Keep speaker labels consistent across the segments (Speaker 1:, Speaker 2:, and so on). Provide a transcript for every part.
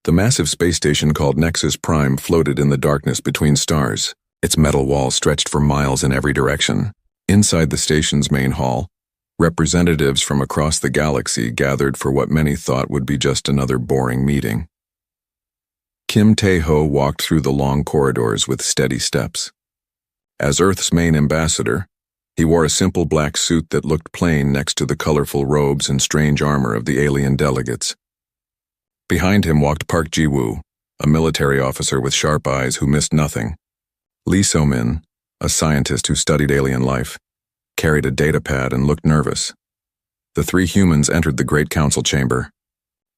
Speaker 1: The massive space station called Nexus Prime floated in the darkness between stars. Its metal wall stretched for miles in every direction. Inside the station's main hall, representatives from across the galaxy gathered for what many thought would be just another boring meeting. Kim Tae-ho walked through the long corridors with steady steps. As Earth's main ambassador, he wore a simple black suit that looked plain next to the colorful robes and strange armor of the alien delegates. Behind him walked Park Ji-woo, a military officer with sharp eyes who missed nothing. Lee So-min, a scientist who studied alien life, carried a datapad and looked nervous. The three humans entered the Great Council chamber.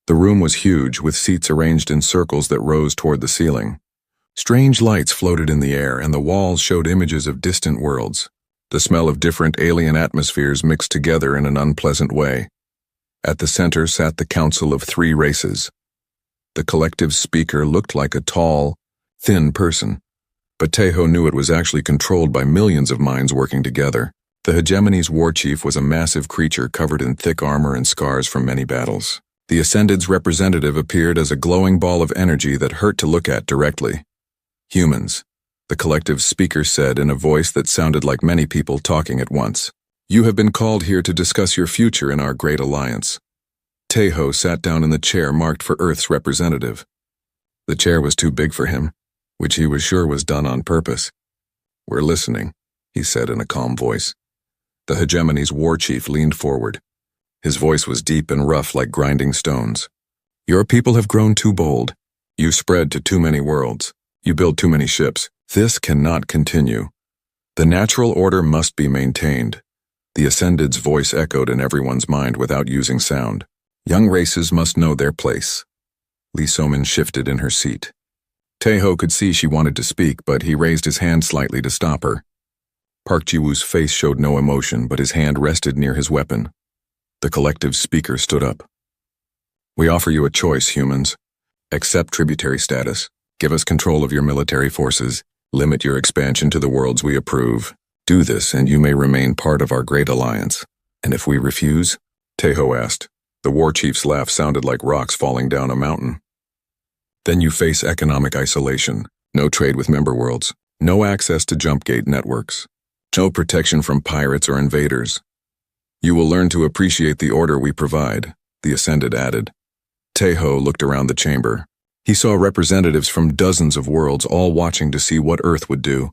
Speaker 1: The room was huge, with seats arranged in circles that rose toward the ceiling. Strange lights floated in the air, and the walls showed images of distant worlds. The smell of different alien atmospheres mixed together in an unpleasant way. At the center sat the Council of Three Races. The collective speaker looked like a tall, thin person, but Tae-ho knew it was actually controlled by millions of minds working together. The hegemony's war chief was a massive creature covered in thick armor and scars from many battles. The Ascended's representative appeared as a glowing ball of energy that hurt to look at directly. Humans, the collective speaker said in a voice that sounded like many people talking at once. You have been called here to discuss your future in our great alliance. Tae-ho sat down in the chair marked for Earth's representative. The chair was too big for him, which he was sure was done on purpose. We're listening, he said in a calm voice. The hegemony's war chief leaned forward. His voice was deep and rough like grinding stones. Your people have grown too bold. You spread to too many worlds. You build too many ships. This cannot continue. The natural order must be maintained. The Ascended's voice echoed in everyone's mind without using sound. Young races must know their place. Lee So-min shifted in her seat. Tae-ho could see she wanted to speak, but he raised his hand slightly to stop her. Park Ji-woo's face showed no emotion, but his hand rested near his weapon. The collective speaker stood up. We offer you a choice, humans. Accept tributary status. Give us control of your military forces. Limit your expansion to the worlds we approve. Do this, and you may remain part of our great alliance. And if we refuse? Tae-ho asked. The war chief's laugh sounded like rocks falling down a mountain. Then you face economic isolation, no trade with member worlds, no access to jump gate networks, no protection from pirates or invaders. You will learn to appreciate the order we provide, the Ascended added. Tae-ho looked around the chamber. He saw representatives from dozens of worlds all watching to see what Earth would do.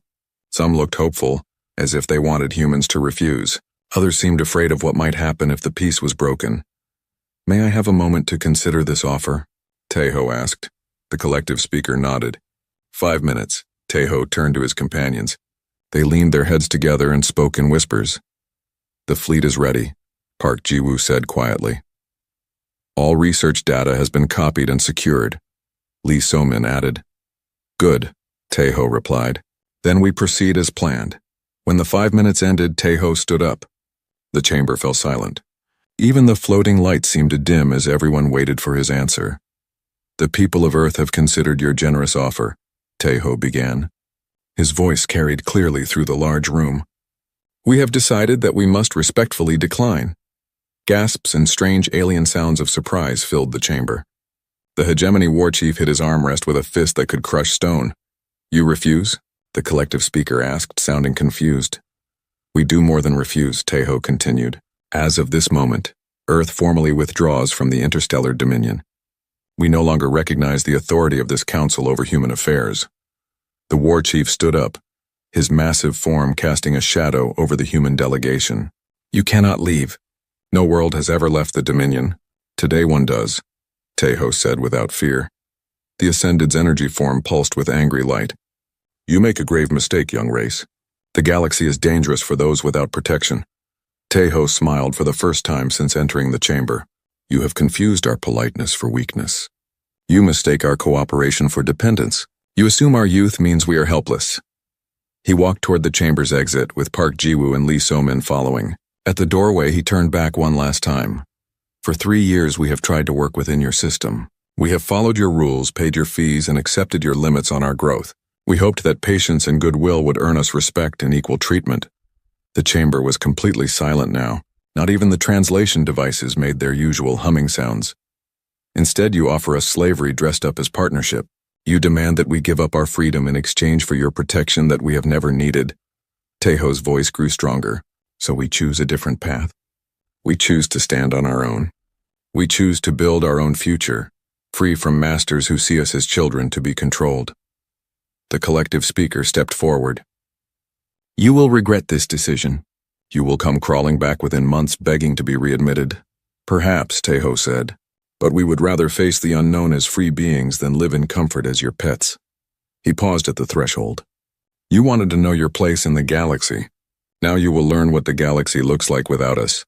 Speaker 1: Some looked hopeful, as if they wanted humans to refuse. Others seemed afraid of what might happen if the peace was broken. May I have a moment to consider this offer? Tae-ho asked. The collective speaker nodded. 5 minutes. Tae-ho turned to his companions. They leaned their heads together and spoke in whispers. The fleet is ready, Park Ji-woo said quietly. All research data has been copied and secured, Lee So-min added. Good, Tae-ho replied. Then we proceed as planned. When the 5 minutes ended, Tae-ho stood up. The chamber fell silent. Even the floating lights seemed to dim as everyone waited for his answer. The people of Earth have considered your generous offer, Tae-ho began. His voice carried clearly through the large room. We have decided that we must respectfully decline. Gasps and strange alien sounds of surprise filled the chamber. The hegemony war chief hit his armrest with a fist that could crush stone. You refuse? The collective speaker asked, sounding confused. We do more than refuse, Tae-ho continued. As of this moment, Earth formally withdraws from the interstellar dominion. We no longer recognize the authority of this council over human affairs. The war chief stood up, his massive form casting a shadow over the human delegation. You cannot leave. No world has ever left the dominion. Today one does, Tae-ho said without fear. The Ascended's energy form pulsed with angry light. You make a grave mistake, young race. The galaxy is dangerous for those without protection. Tae-ho smiled for the first time since entering the chamber. You have confused our politeness for weakness. You mistake our cooperation for dependence. You assume our youth means we are helpless. He walked toward the chamber's exit, with Park Ji-woo and Lee So-min following. At the doorway, he turned back one last time. For 3 years, we have tried to work within your system. We have followed your rules, paid your fees, and accepted your limits on our growth. We hoped that patience and goodwill would earn us respect and equal treatment. The chamber was completely silent now. Not even the translation devices made their usual humming sounds. Instead, you offer us slavery dressed up as partnership. You demand that we give up our freedom in exchange for your protection that we have never needed. Tejo's voice grew stronger. So we choose a different path. We choose to stand on our own. We choose to build our own future, free from masters who see us as children to be controlled. The collective speaker stepped forward. You will regret this decision. You will come crawling back within months begging to be readmitted. Perhaps, Tejo said, but we would rather face the unknown as free beings than live in comfort as your pets. He paused at the threshold. You wanted to know your place in the galaxy. Now you will learn what the galaxy looks like without us.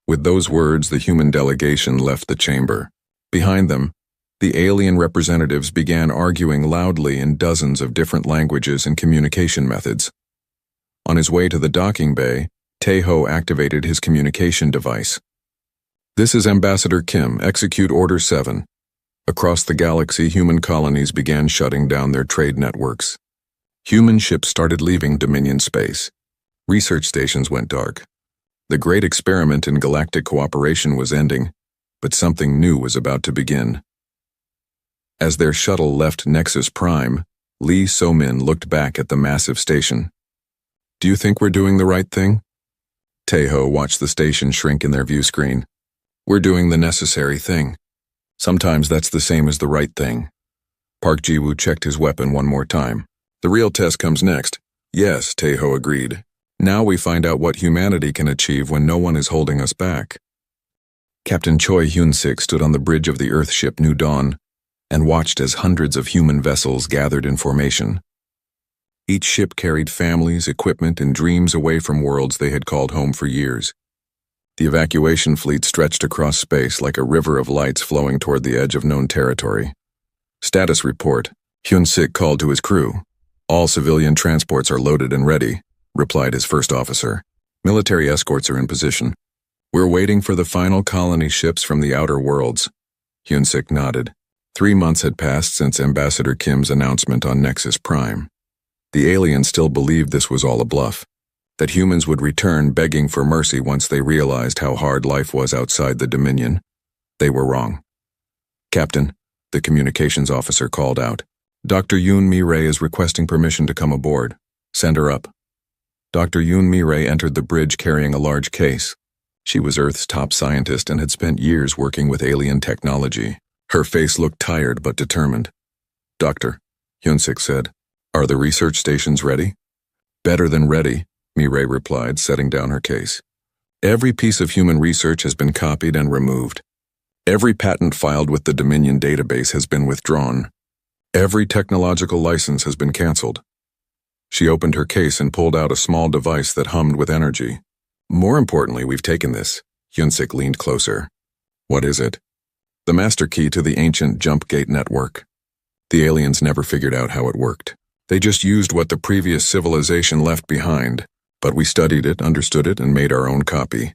Speaker 1: With those words, the human delegation left the chamber. Behind them, the alien representatives began arguing loudly in dozens of different languages and communication methods. On his way to the docking bay, Tejo activated his communication device. This is Ambassador Kim, execute Order 7. Across the galaxy, human colonies began shutting down their trade networks. Human ships started leaving Dominion space. Research stations went dark. The great experiment in galactic cooperation was ending, but something new was about to begin. As their shuttle left Nexus Prime, Lee So-min looked back at the massive station. Do you think we're doing the right thing? Tejo watched the station shrink in their view screen. We're doing the necessary thing. Sometimes that's the same as the right thing. Park Ji-woo checked his weapon one more time. The real test comes next. Yes, Tejo agreed. Now we find out what humanity can achieve when no one is holding us back. Captain Choi Hyun-sik stood on the bridge of the Earth ship New Dawn and watched as hundreds of human vessels gathered in formation. Each ship carried families, equipment, and dreams away from worlds they had called home for years. The evacuation fleet stretched across space like a river of lights flowing toward the edge of known territory. Status report. Hyun-sik called to his crew. All civilian transports are loaded and ready, replied his first officer. Military escorts are in position. We're waiting for the final colony ships from the outer worlds. Hyun-sik nodded. 3 months had passed since Ambassador Kim's announcement on Nexus Prime. The aliens still believed this was all a bluff, that humans would return begging for mercy once they realized how hard life was outside the Dominion. They were wrong. Captain, the communications officer called out. Dr. Yoon Mi-rae is requesting permission to come aboard. Send her up. Dr. Yoon Mi-rae entered the bridge carrying a large case. She was Earth's top scientist and had spent years working with alien technology. Her face looked tired but determined. Doctor, Hyun-sik said, are the research stations ready? Better than ready, Mi-rae replied, setting down her case. Every piece of human research has been copied and removed. Every patent filed with the Dominion database has been withdrawn. Every technological license has been canceled. She opened her case and pulled out a small device that hummed with energy. More importantly, we've taken this. Hyun-sik leaned closer. What is it? The master key to the ancient jump gate network. The aliens never figured out how it worked. They just used what the previous civilization left behind. But we studied it, understood it, and made our own copy.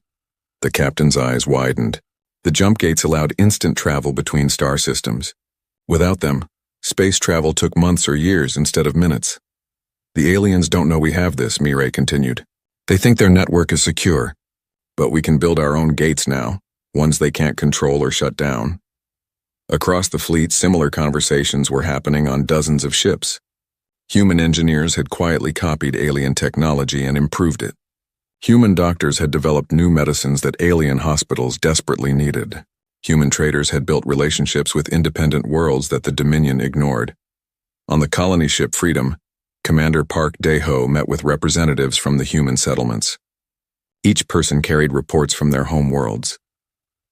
Speaker 1: The captain's eyes widened. The jump gates allowed instant travel between star systems. Without them, space travel took months or years instead of minutes. The aliens don't know we have this, Mi-rae continued. They think their network is secure. But we can build our own gates now, ones they can't control or shut down. Across the fleet, similar conversations were happening on dozens of ships. Human engineers had quietly copied alien technology and improved it. Human doctors had developed new medicines that alien hospitals desperately needed. Human traders had built relationships with independent worlds that the Dominion ignored. On the colony ship Freedom, Commander Park Dae-ho met with representatives from the human settlements. Each person carried reports from their home worlds.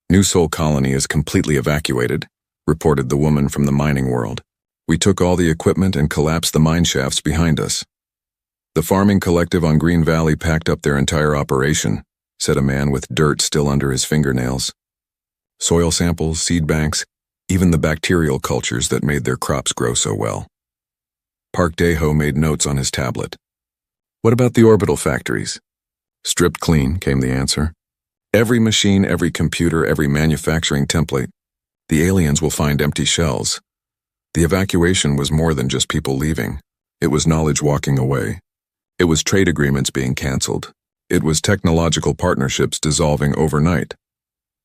Speaker 1: New Sol Colony is completely evacuated, reported the woman from the mining world. We took all the equipment and collapsed the mine shafts behind us. The farming collective on Green Valley packed up their entire operation, said a man with dirt still under his fingernails. Soil samples, seed banks, even the bacterial cultures that made their crops grow so well. Park Dae-ho made notes on his tablet. What about the orbital factories? Stripped clean, came the answer. Every machine, every computer, every manufacturing template. The aliens will find empty shells. The evacuation was more than just people leaving. It was knowledge walking away. It was trade agreements being canceled. It was technological partnerships dissolving overnight.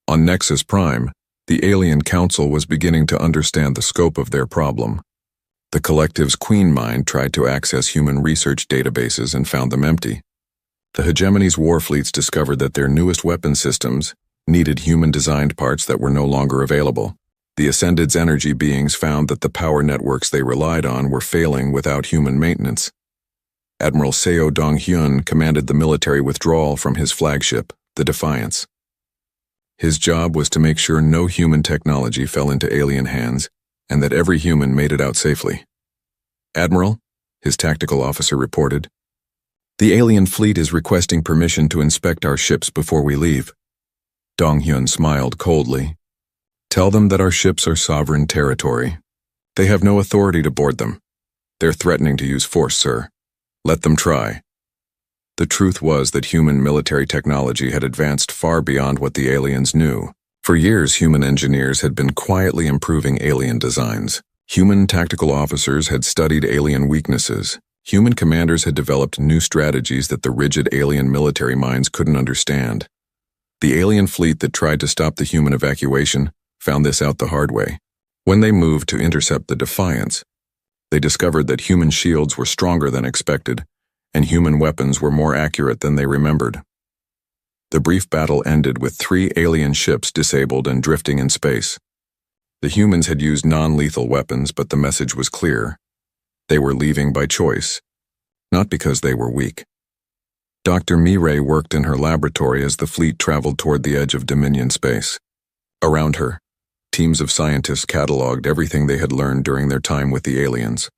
Speaker 1: On Nexus Prime, The alien council was beginning to understand the scope of their problem. The collective's queen mind tried to access human research databases and found them empty. The hegemony's war fleets discovered that their newest weapon systems needed human-designed parts that were no longer available. The Ascended's energy beings found that the power networks they relied on were failing without human maintenance. Admiral Seo Dong-hyun commanded the military withdrawal from his flagship, the Defiance. His job was to make sure no human technology fell into alien hands and that every human made it out safely. "Admiral," his tactical officer reported, "the alien fleet is requesting permission to inspect our ships before we leave." Dong-hyun smiled coldly. "Tell them that our ships are sovereign territory. They have no authority to board them. They're threatening to use force, sir. Let them try." The truth was that human military technology had advanced far beyond what the aliens knew. For years, human engineers had been quietly improving alien designs. Human tactical officers had studied alien weaknesses. Human commanders had developed new strategies that the rigid alien military minds couldn't understand. The alien fleet that tried to stop the human evacuation found this out the hard way. When they moved to intercept the Defiance, they discovered that human shields were stronger than expected, and human weapons were more accurate than they remembered. The brief battle ended with 3 alien ships disabled and drifting in space. The humans had used non-lethal weapons, but the message was clear. They were leaving by choice, not because they were weak. Dr. Mireille worked in her laboratory as the fleet traveled toward the edge of Dominion space. Around her, teams of scientists cataloged everything they had learned during their time with the aliens.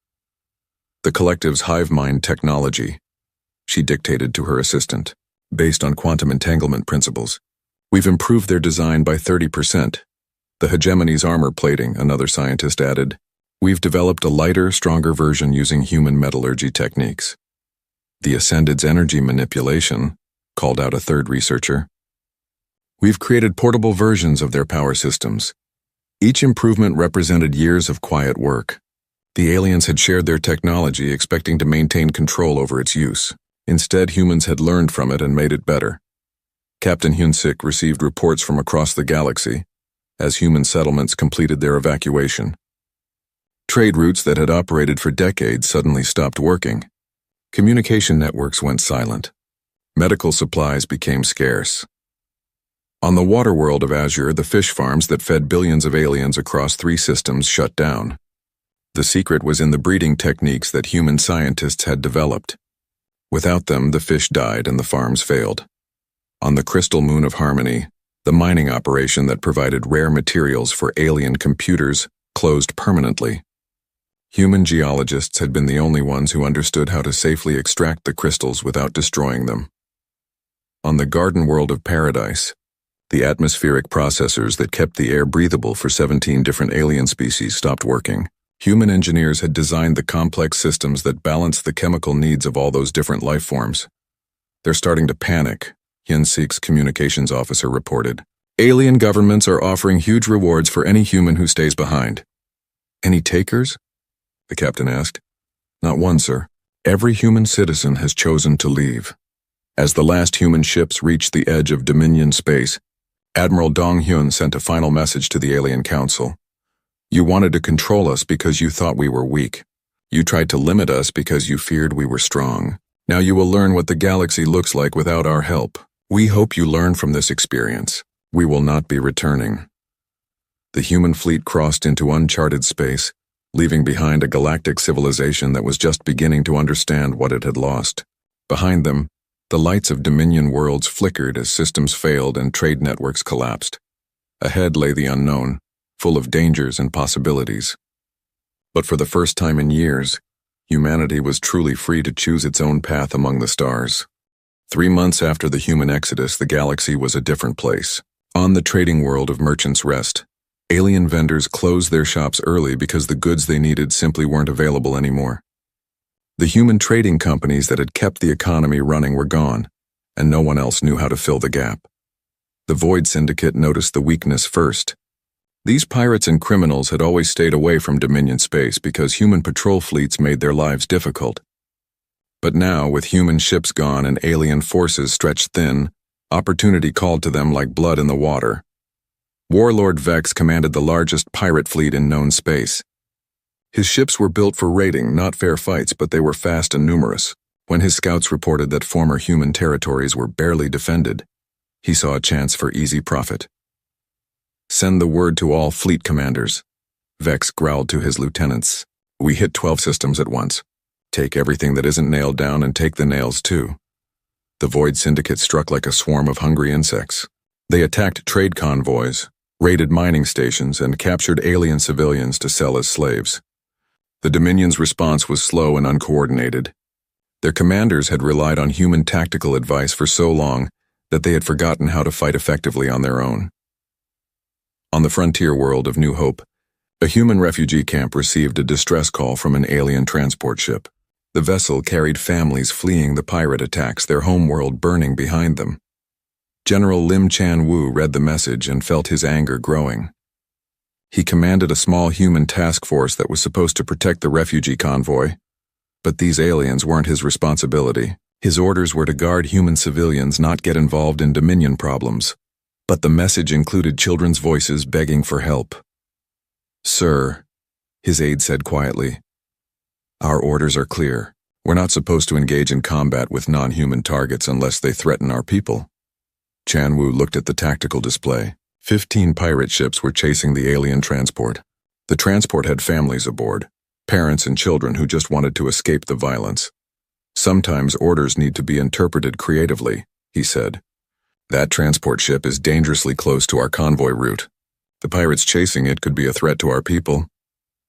Speaker 1: The collective's hive mind technology, she dictated to her assistant, based on quantum entanglement principles. "We've improved their design by 30%. The hegemony's armor plating," another scientist added. "We've developed a lighter, stronger version using human metallurgy techniques." "The Ascended's energy manipulation," called out a third researcher. "We've created portable versions of their power systems." Each improvement represented years of quiet work. The aliens had shared their technology, expecting to maintain control over its use. Instead, humans had learned from it and made it better. Captain Hyun-sik received reports from across the galaxy as human settlements completed their evacuation. Trade routes that had operated for decades suddenly stopped working. Communication networks went silent. Medical supplies became scarce. On the water world of Azure, the fish farms that fed billions of aliens across 3 systems shut down. The secret was in the breeding techniques that human scientists had developed. Without them, the fish died and the farms failed. On the crystal moon of Harmony, the mining operation that provided rare materials for alien computers closed permanently. Human geologists had been the only ones who understood how to safely extract the crystals without destroying them. On the garden world of Paradise, the atmospheric processors that kept the air breathable for 17 different alien species stopped working. Human engineers had designed the complex systems that balanced the chemical needs of all those different life forms. "They're starting to panic," Hyun-sik's communications officer reported. "Alien governments are offering huge rewards for any human who stays behind." "Any takers?" the captain asked. "Not one, sir. Every human citizen has chosen to leave." As the last human ships reached the edge of Dominion space, Admiral Dong-hyun sent a final message to the Alien Council. "You wanted to control us because you thought we were weak. You tried to limit us because you feared we were strong. Now you will learn what the galaxy looks like without our help. We hope you learn from this experience. We will not be returning." The human fleet crossed into uncharted space, leaving behind a galactic civilization that was just beginning to understand what it had lost. Behind them, the lights of Dominion worlds flickered as systems failed and trade networks collapsed. Ahead lay the unknown, full of dangers and possibilities. But for the first time in years, humanity was truly free to choose its own path among the stars. 3 months after the human exodus, the galaxy was a different place. On the trading world of Merchant's Rest, alien vendors closed their shops early because the goods they needed simply weren't available anymore. The human trading companies that had kept the economy running were gone, and no one else knew how to fill the gap. The Void Syndicate noticed the weakness first. These pirates and criminals had always stayed away from Dominion space because human patrol fleets made their lives difficult. But now, with human ships gone and alien forces stretched thin, opportunity called to them like blood in the water. Warlord Vex commanded the largest pirate fleet in known space. His ships were built for raiding, not fair fights, but they were fast and numerous. When his scouts reported that former human territories were barely defended, he saw a chance for easy profit. "Send the word to all fleet commanders," Vex growled to his lieutenants. "We hit 12 systems at once. Take everything that isn't nailed down and take the nails too." The Void Syndicate struck like a swarm of hungry insects. They attacked trade convoys, raided mining stations, and captured alien civilians to sell as slaves. The Dominion's response was slow and uncoordinated. Their commanders had relied on human tactical advice for so long that they had forgotten how to fight effectively on their own. On the frontier world of New Hope, a human refugee camp received a distress call from an alien transport ship. The vessel carried families fleeing the pirate attacks, their homeworld burning behind them. General Lim Chan-woo read the message and felt his anger growing. He commanded a small human task force that was supposed to protect the refugee convoy, but these aliens weren't his responsibility. His orders were to guard human civilians, not get involved in Dominion problems. But the message included children's voices begging for help. "Sir," his aide said quietly, "our orders are clear. We're not supposed to engage in combat with non-human targets unless they threaten our people." Chan-woo looked at the tactical display. 15 pirate ships were chasing the alien transport. The transport had families aboard, parents and children who just wanted to escape the violence. "Sometimes orders need to be interpreted creatively," he said. "That transport ship is dangerously close to our convoy route. The pirates chasing it could be a threat to our people."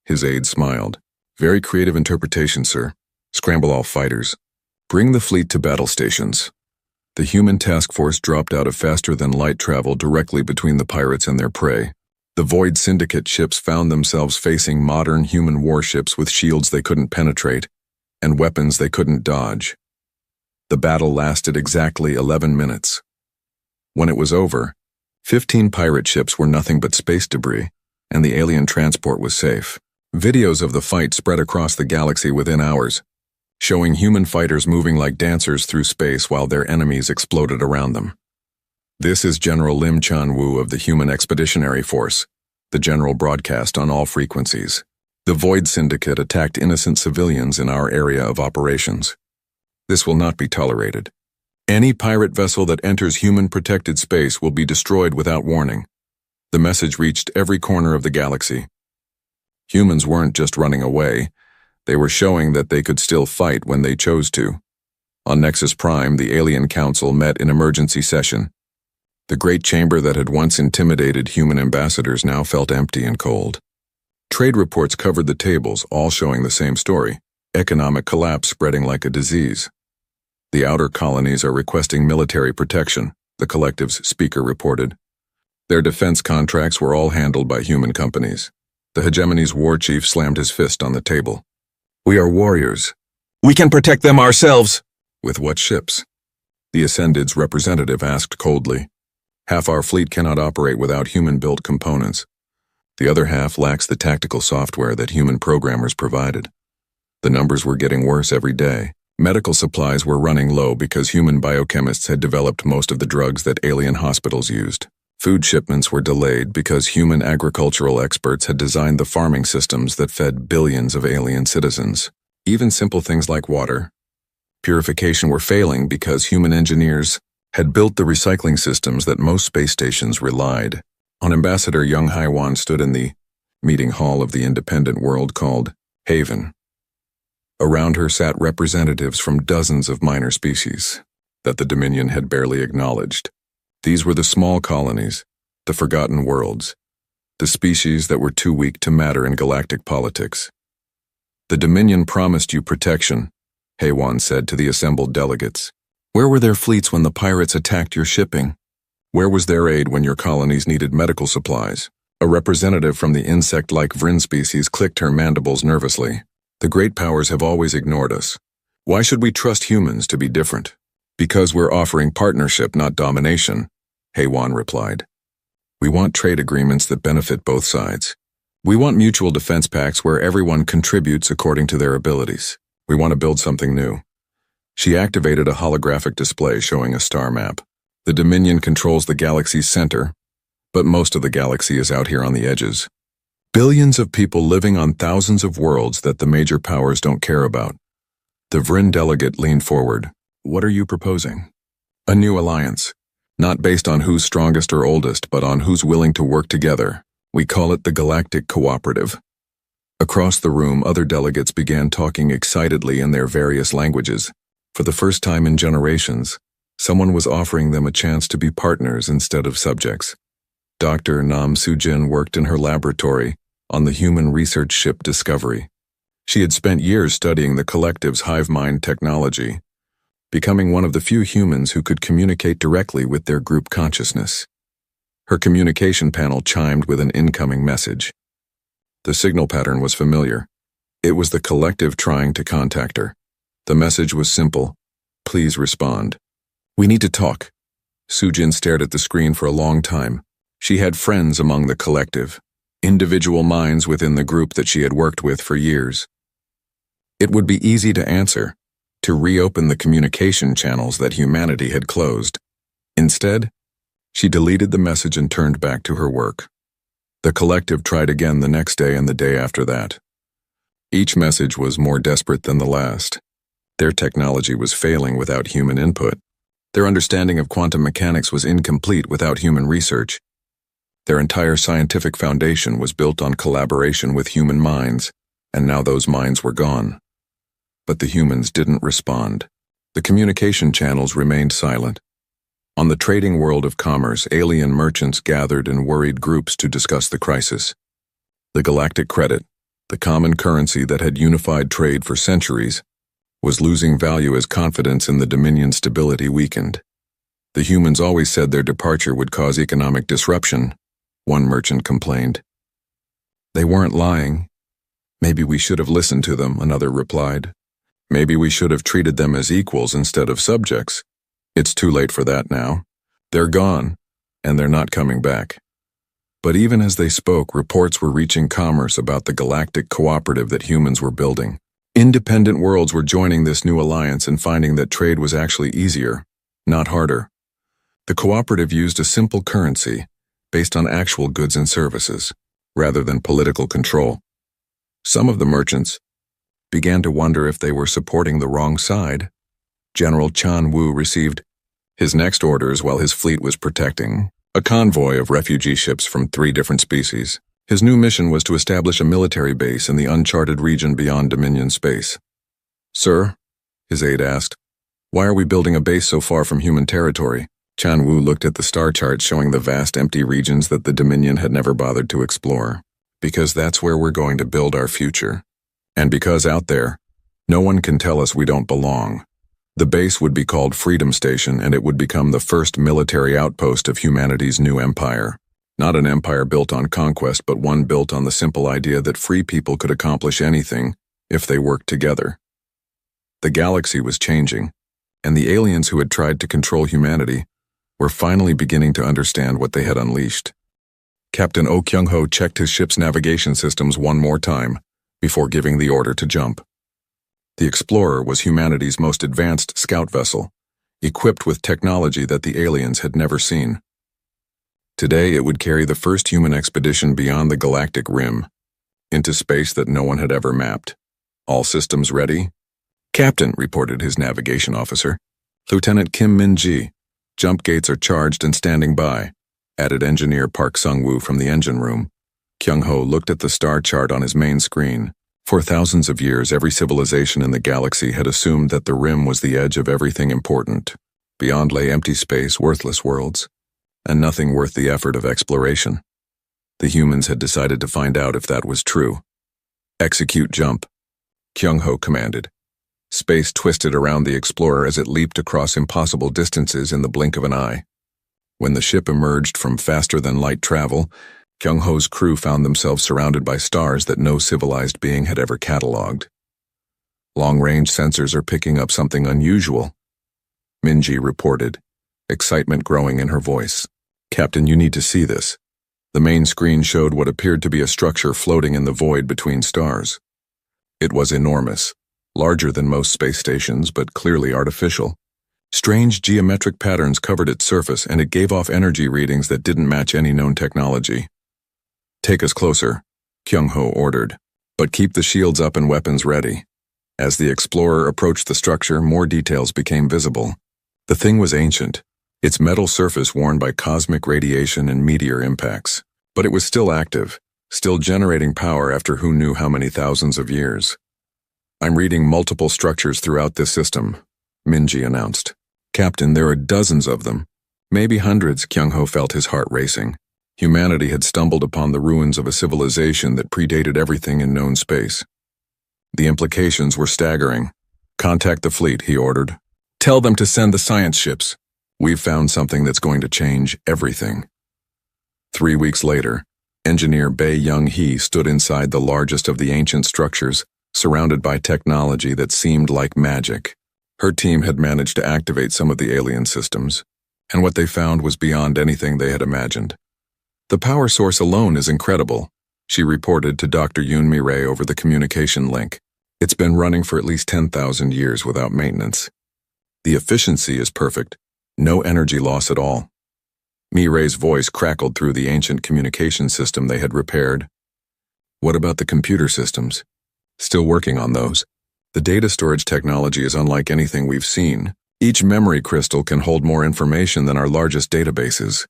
Speaker 1: His aide smiled. "Very creative interpretation, sir. Scramble all fighters. Bring the fleet to battle stations." The human task force dropped out of faster-than-light travel directly between the pirates and their prey. The Void Syndicate ships found themselves facing modern human warships with shields they couldn't penetrate and weapons they couldn't dodge. The battle lasted exactly 11 minutes. When it was over, 15 pirate ships were nothing but space debris, and the alien transport was safe. Videos of the fight spread across the galaxy within hours, showing human fighters moving like dancers through space while their enemies exploded around them. "This is General Lim Chan-woo of the Human Expeditionary Force," the general broadcast on all frequencies. "The Void Syndicate attacked innocent civilians in our area of operations. This will not be tolerated. Any pirate vessel that enters human-protected space will be destroyed without warning." The message reached every corner of the galaxy. Humans weren't just running away. They were showing that they could still fight when they chose to. On Nexus Prime, the Alien Council met in emergency session. The great chamber that had once intimidated human ambassadors now felt empty and cold. Trade reports covered the tables, all showing the same story: economic collapse spreading like a disease. "The outer colonies are requesting military protection," the collective's speaker reported. Their defense contracts were all handled by human companies. The hegemony's war chief slammed his fist on the table. "We are warriors. We can protect them ourselves." "With what ships?" The Ascended's representative asked coldly. "Half our fleet cannot operate without human-built components. The other half lacks the tactical software that human programmers provided." The numbers were getting worse every day. Medical supplies were running low because human biochemists had developed most of the drugs that alien hospitals used. Food shipments were delayed because human agricultural experts had designed the farming systems that fed billions of alien citizens. Even simple things like water purification were failing because human engineers had built the recycling systems that most space stations relied on. Ambassador Young Haiwan stood in the meeting hall of the independent world called Haven. Around her sat representatives from dozens of minor species that the Dominion had barely acknowledged. These were the small colonies, the forgotten worlds, the species that were too weak to matter in galactic politics. "The Dominion promised you protection," Haiwan said to the assembled delegates. "Where were their fleets when the pirates attacked your shipping? Where was their aid when your colonies needed medical supplies?" A representative from the insect-like Vrin species clicked her mandibles nervously. "The great powers have always ignored us. Why should we trust humans to be different?" "Because we're offering partnership, not domination," Haiwan replied. "We want trade agreements that benefit both sides. We want mutual defense pacts where everyone contributes according to their abilities. We want to build something new." She activated a holographic display showing a star map. "The Dominion controls the galaxy's center. But most of the galaxy is out here on the edges. Billions of people living on thousands of worlds that the major powers don't care about. The Vryn delegate leaned forward. What are you proposing? A new alliance. Not based on who's strongest or oldest, but on who's willing to work together. We call it the Galactic Cooperative. Across the room, other delegates began talking excitedly in their various languages. For the first time in generations, someone was offering them a chance to be partners instead of subjects. Dr. Nam Sujin worked in her laboratory on the human research ship Discovery. She had spent years studying the collective's hive mind technology, becoming one of the few humans who could communicate directly with their group consciousness. Her communication panel chimed with an incoming message. The signal pattern was familiar. It was the collective trying to contact her. The message was simple. Please respond. We need to talk. Sujin stared at the screen for a long time. She had friends among the collective, individual minds within the group that she had worked with for years. It would be easy to answer, to reopen the communication channels that humanity had closed. Instead, she deleted the message and turned back to her work. The collective tried again the next day and the day after that. Each message was more desperate than the last. Their technology was failing without human input. Their understanding of quantum mechanics was incomplete without human research. Their entire scientific foundation was built on collaboration with human minds, and now those minds were gone. But the humans didn't respond. The communication channels remained silent. On the trading world of commerce, alien merchants gathered in worried groups to discuss the crisis. The galactic credit, the common currency that had unified trade for centuries, was losing value as confidence in the Dominion's stability weakened. The humans always said their departure would cause economic disruption, one merchant complained. They weren't lying. Maybe we should have listened to them, another replied. Maybe we should have treated them as equals instead of subjects. It's too late for that now. They're gone, and they're not coming back. But even as they spoke, reports were reaching commerce about the galactic cooperative that humans were building. Independent worlds were joining this new alliance and finding that trade was actually easier, not harder. The cooperative used a simple currency based on actual goods and services, rather than political control. Some of the merchants began to wonder if they were supporting the wrong side. General Chan Wu received his next orders while his fleet was protecting a convoy of refugee ships from 3 different species. His new mission was to establish a military base in the uncharted region beyond Dominion space. Sir, his aide asked, why are we building a base so far from human territory? Chan Wu looked at the star chart showing the vast empty regions that the Dominion had never bothered to explore. Because that's where we're going to build our future. And because out there, no one can tell us we don't belong. The base would be called Freedom Station, and it would become the first military outpost of humanity's new empire. Not an empire built on conquest, but one built on the simple idea that free people could accomplish anything if they worked together. The galaxy was changing, and the aliens who had tried to control humanity were finally beginning to understand what they had unleashed. Captain Oh Kyung-ho checked his ship's navigation systems one more time before giving the order to jump. The Explorer was humanity's most advanced scout vessel, equipped with technology that the aliens had never seen. Today it would carry the first human expedition beyond the galactic rim, into space that no one had ever mapped. All systems ready? Captain, reported his navigation officer. Lieutenant Kim Min-ji, jump gates are charged and standing by, added engineer Park Sung-woo from the engine room. Kyung-ho looked at the star chart on his main screen. For thousands of years, every civilization in the galaxy had assumed that the rim was the edge of everything important. Beyond lay empty space, worthless worlds, and nothing worth the effort of exploration. The humans had decided to find out if that was true. Execute jump, Kyung-ho commanded. Space twisted around the Explorer as it leaped across impossible distances in the blink of an eye. When the ship emerged from faster-than-light travel, Kyung-ho's crew found themselves surrounded by stars that no civilized being had ever catalogued. Long-range sensors are picking up something unusual, Min-ji reported, excitement growing in her voice. Captain, you need to see this. The main screen showed what appeared to be a structure floating in the void between stars. It was enormous, larger than most space stations, but clearly artificial. Strange geometric patterns covered its surface, and it gave off energy readings that didn't match any known technology. "Take us closer," Kyung-ho ordered, "but keep the shields up and weapons ready." As the explorer approached the structure, more details became visible. The thing was ancient, its metal surface worn by cosmic radiation and meteor impacts. But it was still active, still generating power after who knew how many thousands of years. "I'm reading multiple structures throughout this system," Minji announced. "Captain, there are dozens of them. Maybe hundreds." Kyung-ho felt his heart racing. Humanity had stumbled upon the ruins of a civilization that predated everything in known space. The implications were staggering. "Contact the fleet," he ordered. "Tell them to send the science ships. We've found something that's going to change everything." 3 weeks later, engineer Bae Young-hee stood inside the largest of the ancient structures, surrounded by technology that seemed like magic. Her team had managed to activate some of the alien systems, and what they found was beyond anything they had imagined. "The power source alone is incredible," she reported to Dr. Yoon Mi-rae over the communication link. "It's been running for at least 10,000 years without maintenance. The efficiency is perfect, no energy loss at all." Mi-rae's voice crackled through the ancient communication system they had repaired. "What about the computer systems?" "Still working on those. The data storage technology is unlike anything we've seen. Each memory crystal can hold more information than our largest databases."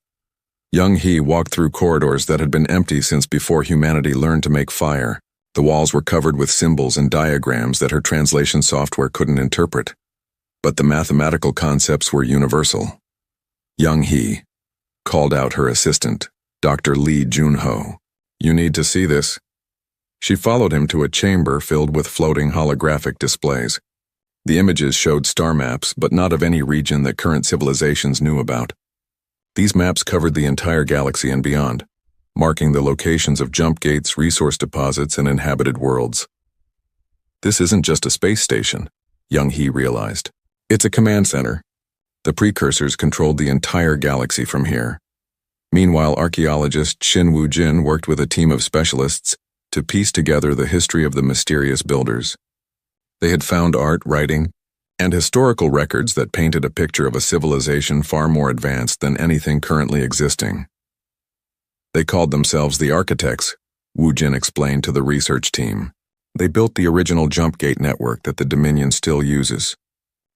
Speaker 1: Young-hee walked through corridors that had been empty since before humanity learned to make fire. The walls were covered with symbols and diagrams that her translation software couldn't interpret. But the mathematical concepts were universal. Young-hee called out her assistant, Dr. Lee Junho. "You need to see this." She followed him to a chamber filled with floating holographic displays. The images showed star maps, but not of any region that current civilizations knew about. These maps covered the entire galaxy and beyond, marking the locations of jump gates, resource deposits, and inhabited worlds. "This isn't just a space station," Young-hee realized. "It's a command center. The precursors controlled the entire galaxy from here." Meanwhile, archaeologist Shin Woo-jin worked with a team of specialists to piece together the history of the mysterious builders. They had found art, writing, and historical records that painted a picture of a civilization far more advanced than anything currently existing. "They called themselves the Architects," Woo-jin explained to the research team. "They built the original jump gate network that the Dominion still uses.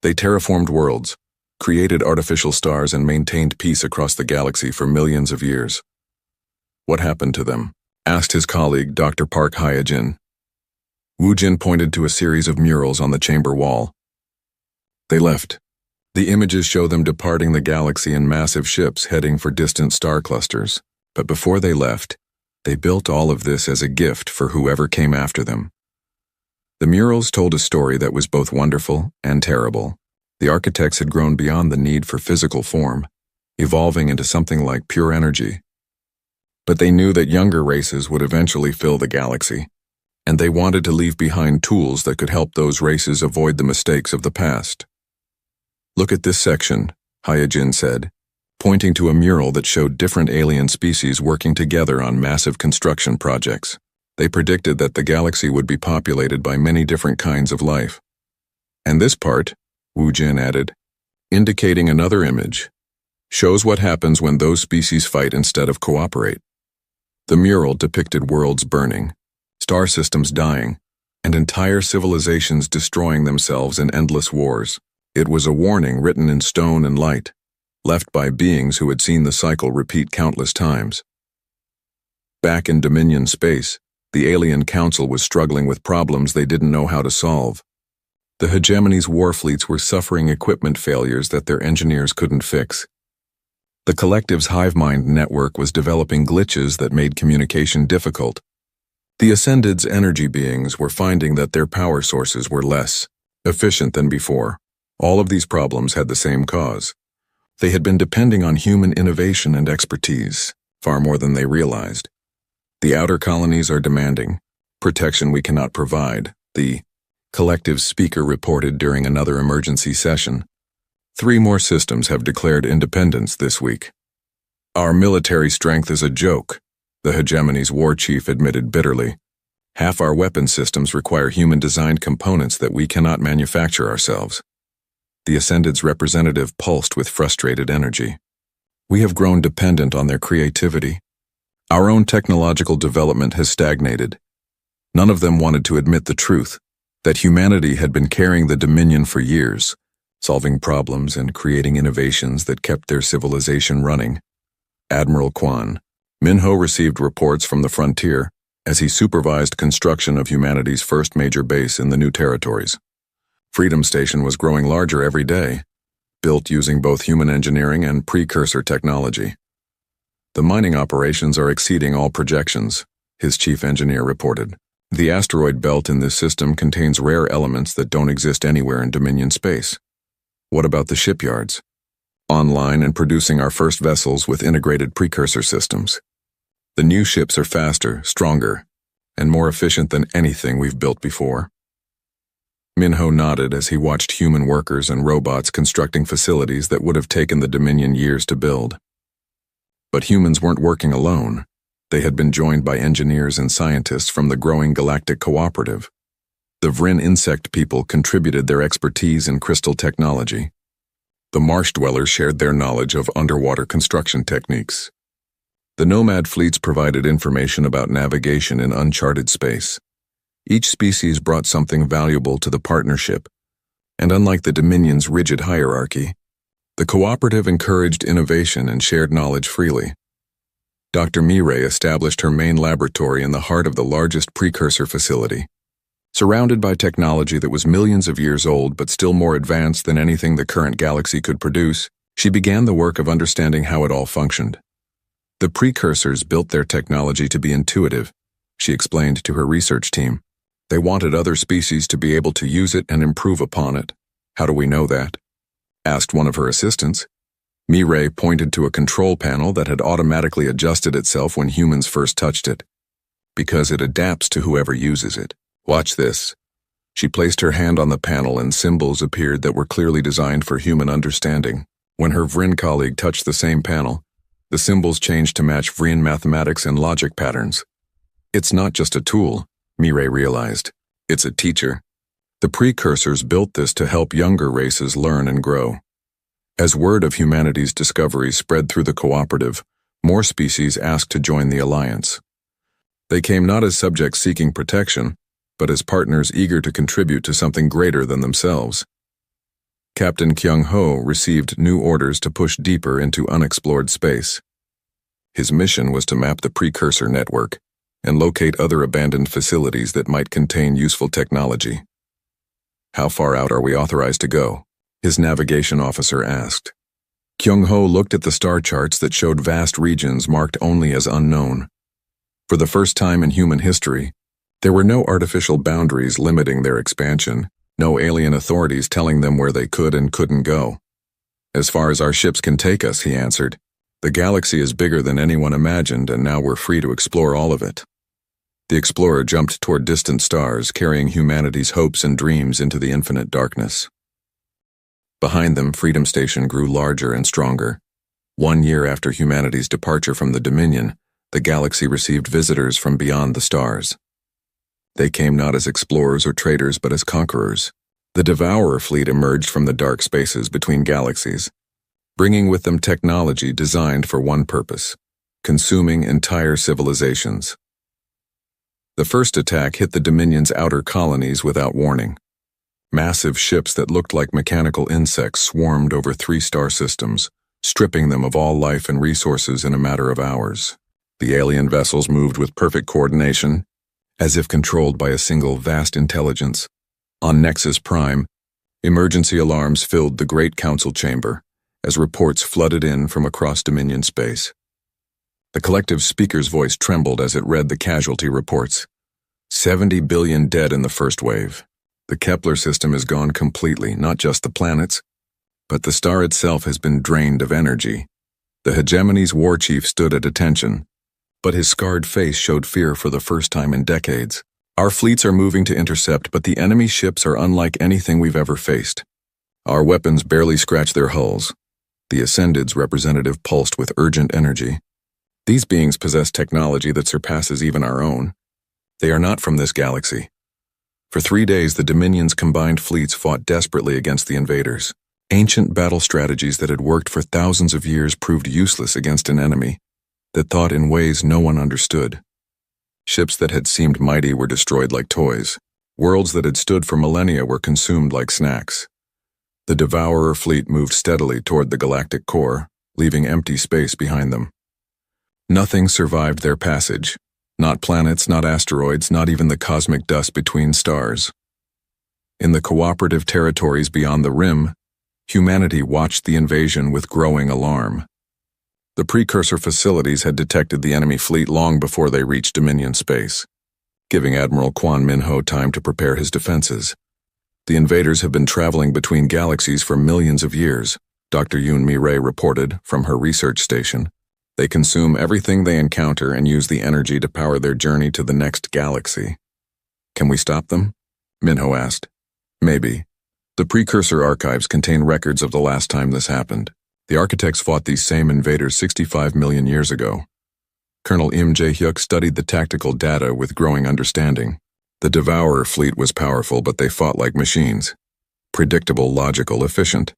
Speaker 1: They terraformed worlds, created artificial stars, and maintained peace across the galaxy for millions of years." "What happened to them?" asked his colleague, Dr. Park Hyojin. Woo-jin pointed to a series of murals on the chamber wall. "They left. The images show them departing the galaxy in massive ships heading for distant star clusters. But before they left, they built all of this as a gift for whoever came after them." The murals told a story that was both wonderful and terrible. The architects had grown beyond the need for physical form, evolving into something like pure energy. But they knew that younger races would eventually fill the galaxy, and they wanted to leave behind tools that could help those races avoid the mistakes of the past. "Look at this section," Hyojin said, pointing to a mural that showed different alien species working together on massive construction projects. They predicted that the galaxy would be populated by many different kinds of life. "And this part," Woo-jin added, indicating another image, "shows what happens when those species fight instead of cooperate." The mural depicted worlds burning, star systems dying, and entire civilizations destroying themselves in endless wars. It was a warning written in stone and light, left by beings who had seen the cycle repeat countless times. Back in Dominion space, the alien council was struggling with problems they didn't know how to solve. The hegemony's war fleets were suffering equipment failures that their engineers couldn't fix. The collective's hive mind network was developing glitches that made communication difficult. The Ascended's energy beings were finding that their power sources were less efficient than before. All of these problems had the same cause. They had been depending on human innovation and expertise, far more than they realized. "The outer colonies are demanding protection we cannot provide," the collective speaker reported during another emergency session. 3 more systems have declared independence this week. "Our military strength is a joke," the hegemony's war chief admitted bitterly. "Half our weapon systems require human-designed components that we cannot manufacture ourselves." The Ascended's representative pulsed with frustrated energy. We have grown dependent on their creativity. Our own technological development has stagnated. None of them wanted to admit the truth, that humanity had been carrying the Dominion for years, solving problems and creating innovations that kept their civilization running. Admiral Kwan, Minho received reports from the frontier as he supervised construction of humanity's first major base in the new territories. Freedom Station was growing larger every day, built using both human engineering and precursor technology. The mining operations are exceeding all projections, his chief engineer reported. The asteroid belt in this system contains rare elements that don't exist anywhere in Dominion space. What about the shipyards? Online and producing our first vessels with integrated precursor systems. The new ships are faster, stronger, and more efficient than anything we've built before. Minho nodded as he watched human workers and robots constructing facilities that would have taken the Dominion years to build. But humans weren't working alone. They had been joined by engineers and scientists from the growing Galactic Cooperative. The Vrin insect people contributed their expertise in crystal technology. The marsh dwellers shared their knowledge of underwater construction techniques. The nomad fleets provided information about navigation in uncharted space. Each species brought something valuable to the partnership, and unlike the Dominion's rigid hierarchy, the cooperative encouraged innovation and shared knowledge freely. Dr. Mireille established her main laboratory in the heart of the largest precursor facility. Surrounded by technology that was millions of years old but still more advanced than anything the current galaxy could produce, she began the work of understanding how it all functioned. The precursors built their technology to be intuitive, she explained to her research team. They wanted other species to be able to use it and improve upon it. How do we know that? Asked one of her assistants. Mireille pointed to a control panel that had automatically adjusted itself when humans first touched it. Because it adapts to whoever uses it. Watch this. She placed her hand on the panel and symbols appeared that were clearly designed for human understanding. When her Vrin colleague touched the same panel, the symbols changed to match Vrin mathematics and logic patterns. It's not just a tool, Mireille realized. It's a teacher. The precursors built this to help younger races learn and grow. As word of humanity's discoveries spread through the cooperative, more species asked to join the alliance. They came not as subjects seeking protection, but as partners eager to contribute to something greater than themselves. Captain Kyung-ho received new orders to push deeper into unexplored space. His mission was to map the precursor network and locate other abandoned facilities that might contain useful technology. How far out are we authorized to go? His navigation officer asked. Kyung-ho looked at the star charts that showed vast regions marked only as unknown. For the first time in human history, there were no artificial boundaries limiting their expansion, no alien authorities telling them where they could and couldn't go. As far as our ships can take us, he answered. The galaxy is bigger than anyone imagined, and now we're free to explore all of it. The explorer jumped toward distant stars, carrying humanity's hopes and dreams into the infinite darkness. Behind them, Freedom Station grew larger and stronger. 1 year after humanity's departure from the Dominion, the galaxy received visitors from beyond the stars. They came not as explorers or traders, but as conquerors. The Devourer fleet emerged from the dark spaces between galaxies, bringing with them technology designed for one purpose: consuming entire civilizations. The first attack hit the Dominion's outer colonies without warning. Massive ships that looked like mechanical insects swarmed over 3 star systems, stripping them of all life and resources in a matter of hours. The alien vessels moved with perfect coordination, as if controlled by a single vast intelligence. On Nexus Prime, emergency alarms filled the Great Council chamber as reports flooded in from across Dominion space. The collective speaker's voice trembled as it read the casualty reports. 70 billion dead in the first wave. The Kepler system is gone completely, not just the planets, but the star itself has been drained of energy. The hegemony's war chief stood at attention, but his scarred face showed fear for the first time in decades. Our fleets are moving to intercept, but the enemy ships are unlike anything we've ever faced. Our weapons barely scratch their hulls. The Ascended's representative pulsed with urgent energy. These beings possess technology that surpasses even our own. They are not from this galaxy. For 3 days, the Dominion's combined fleets fought desperately against the invaders. Ancient battle strategies that had worked for thousands of years proved useless against an enemy that thought in ways no one understood. Ships that had seemed mighty were destroyed like toys. Worlds that had stood for millennia were consumed like snacks. The Devourer fleet moved steadily toward the galactic core, leaving empty space behind them. Nothing survived their passage. Not planets, not asteroids, not even the cosmic dust between stars. In the cooperative territories beyond the rim, humanity watched the invasion with growing alarm. The precursor facilities had detected the enemy fleet long before they reached Dominion space, giving Admiral Quan Minho time to prepare his defenses. The invaders have been traveling between galaxies for millions of years, Dr. Yoon Mi-rae reported from her research station. They consume everything they encounter and use the energy to power their journey to the next galaxy. Can we stop them? Minho asked. Maybe. The precursor archives contain records of the last time this happened. The architects fought these same invaders 65 million years ago. Colonel Im Jae-hyuk studied the tactical data with growing understanding. The Devourer fleet was powerful, but they fought like machines. Predictable, logical, efficient.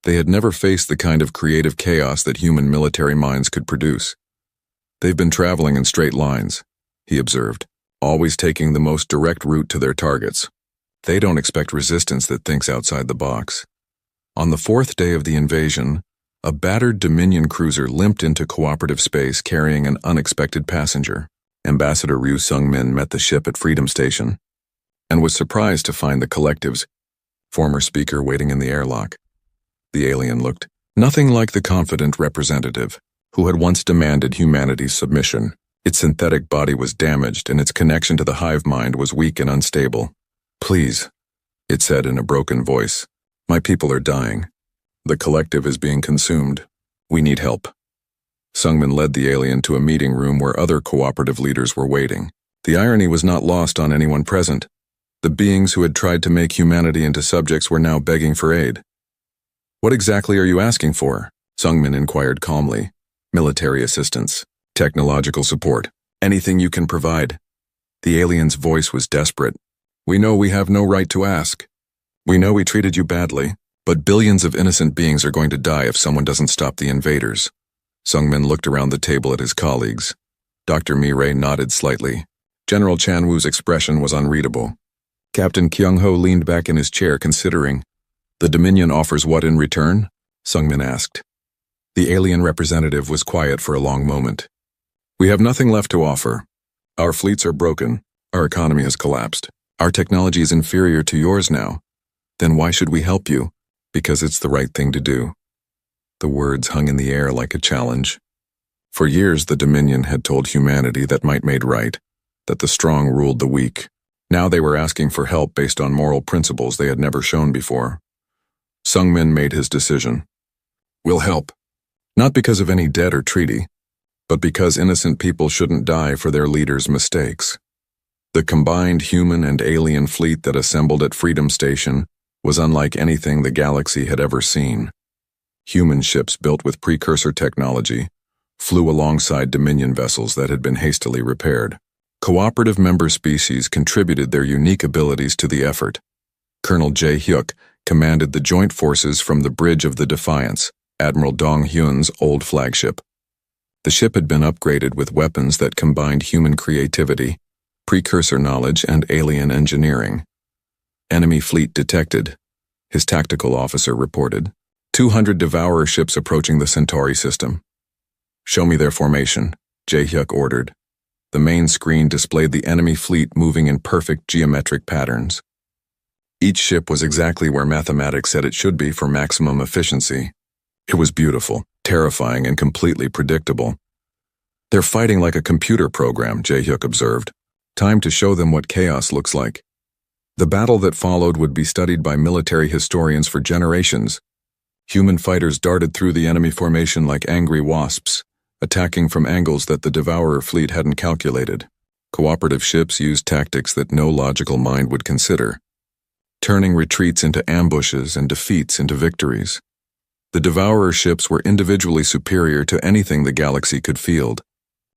Speaker 1: They had never faced the kind of creative chaos that human military minds could produce. They've been traveling in straight lines, he observed, always taking the most direct route to their targets. They don't expect resistance that thinks outside the box. On the fourth day of the invasion, a battered Dominion cruiser limped into cooperative space carrying an unexpected passenger. Ambassador Ryu Sung-min met the ship at Freedom Station and was surprised to find the collective's former speaker waiting in the airlock. The alien looked nothing like the confident representative who had once demanded humanity's submission. Its synthetic body was damaged and its connection to the hive mind was weak and unstable. Please, it said in a broken voice. My people are dying. The collective is being consumed. We need help. Sung-min led the alien to a meeting room where other cooperative leaders were waiting. The irony was not lost on anyone present. The beings who had tried to make humanity into subjects were now begging for aid. What exactly are you asking for? Sung-min inquired calmly. Military assistance, technological support, anything you can provide. The alien's voice was desperate. We know we have no right to ask. We know we treated you badly, but billions of innocent beings are going to die if someone doesn't stop the invaders. Sung-min looked around the table at his colleagues. Dr. Mi-rae nodded slightly. General Chan-woo's expression was unreadable. Captain Kyung-ho leaned back in his chair considering. The Dominion offers what in return? Sung-min asked. The alien representative was quiet for a long moment. We have nothing left to offer. Our fleets are broken. Our economy has collapsed. Our technology is inferior to yours now. Then why should we help you? Because it's the right thing to do. The words hung in the air like a challenge. For years, the Dominion had told humanity that might made right, that the strong ruled the weak. Now they were asking for help based on moral principles they had never shown before. Sung-min made his decision. We'll help. Not because of any debt or treaty, but because innocent people shouldn't die for their leaders' mistakes. The combined human and alien fleet that assembled at Freedom Station was unlike anything the galaxy had ever seen. Human ships built with precursor technology flew alongside Dominion vessels that had been hastily repaired. Cooperative member species contributed their unique abilities to the effort. Colonel Jae-hyuk commanded the joint forces from the Bridge of the Defiance, Admiral Dong-hyun's old flagship. The ship had been upgraded with weapons that combined human creativity, precursor knowledge, and alien engineering. Enemy fleet detected, his tactical officer reported. 200 Devourer ships approaching the Centauri system. Show me their formation, Jae-hyuk ordered. The main screen displayed the enemy fleet moving in perfect geometric patterns. Each ship was exactly where mathematics said it should be for maximum efficiency. It was beautiful, terrifying, and completely predictable. They're fighting like a computer program, Jae-hyuk observed. Time to show them what chaos looks like. The battle that followed would be studied by military historians for generations. Human fighters darted through the enemy formation like angry wasps, attacking from angles that the Devourer fleet hadn't calculated. Cooperative ships used tactics that no logical mind would consider, turning retreats into ambushes and defeats into victories. The Devourer ships were individually superior to anything the galaxy could field,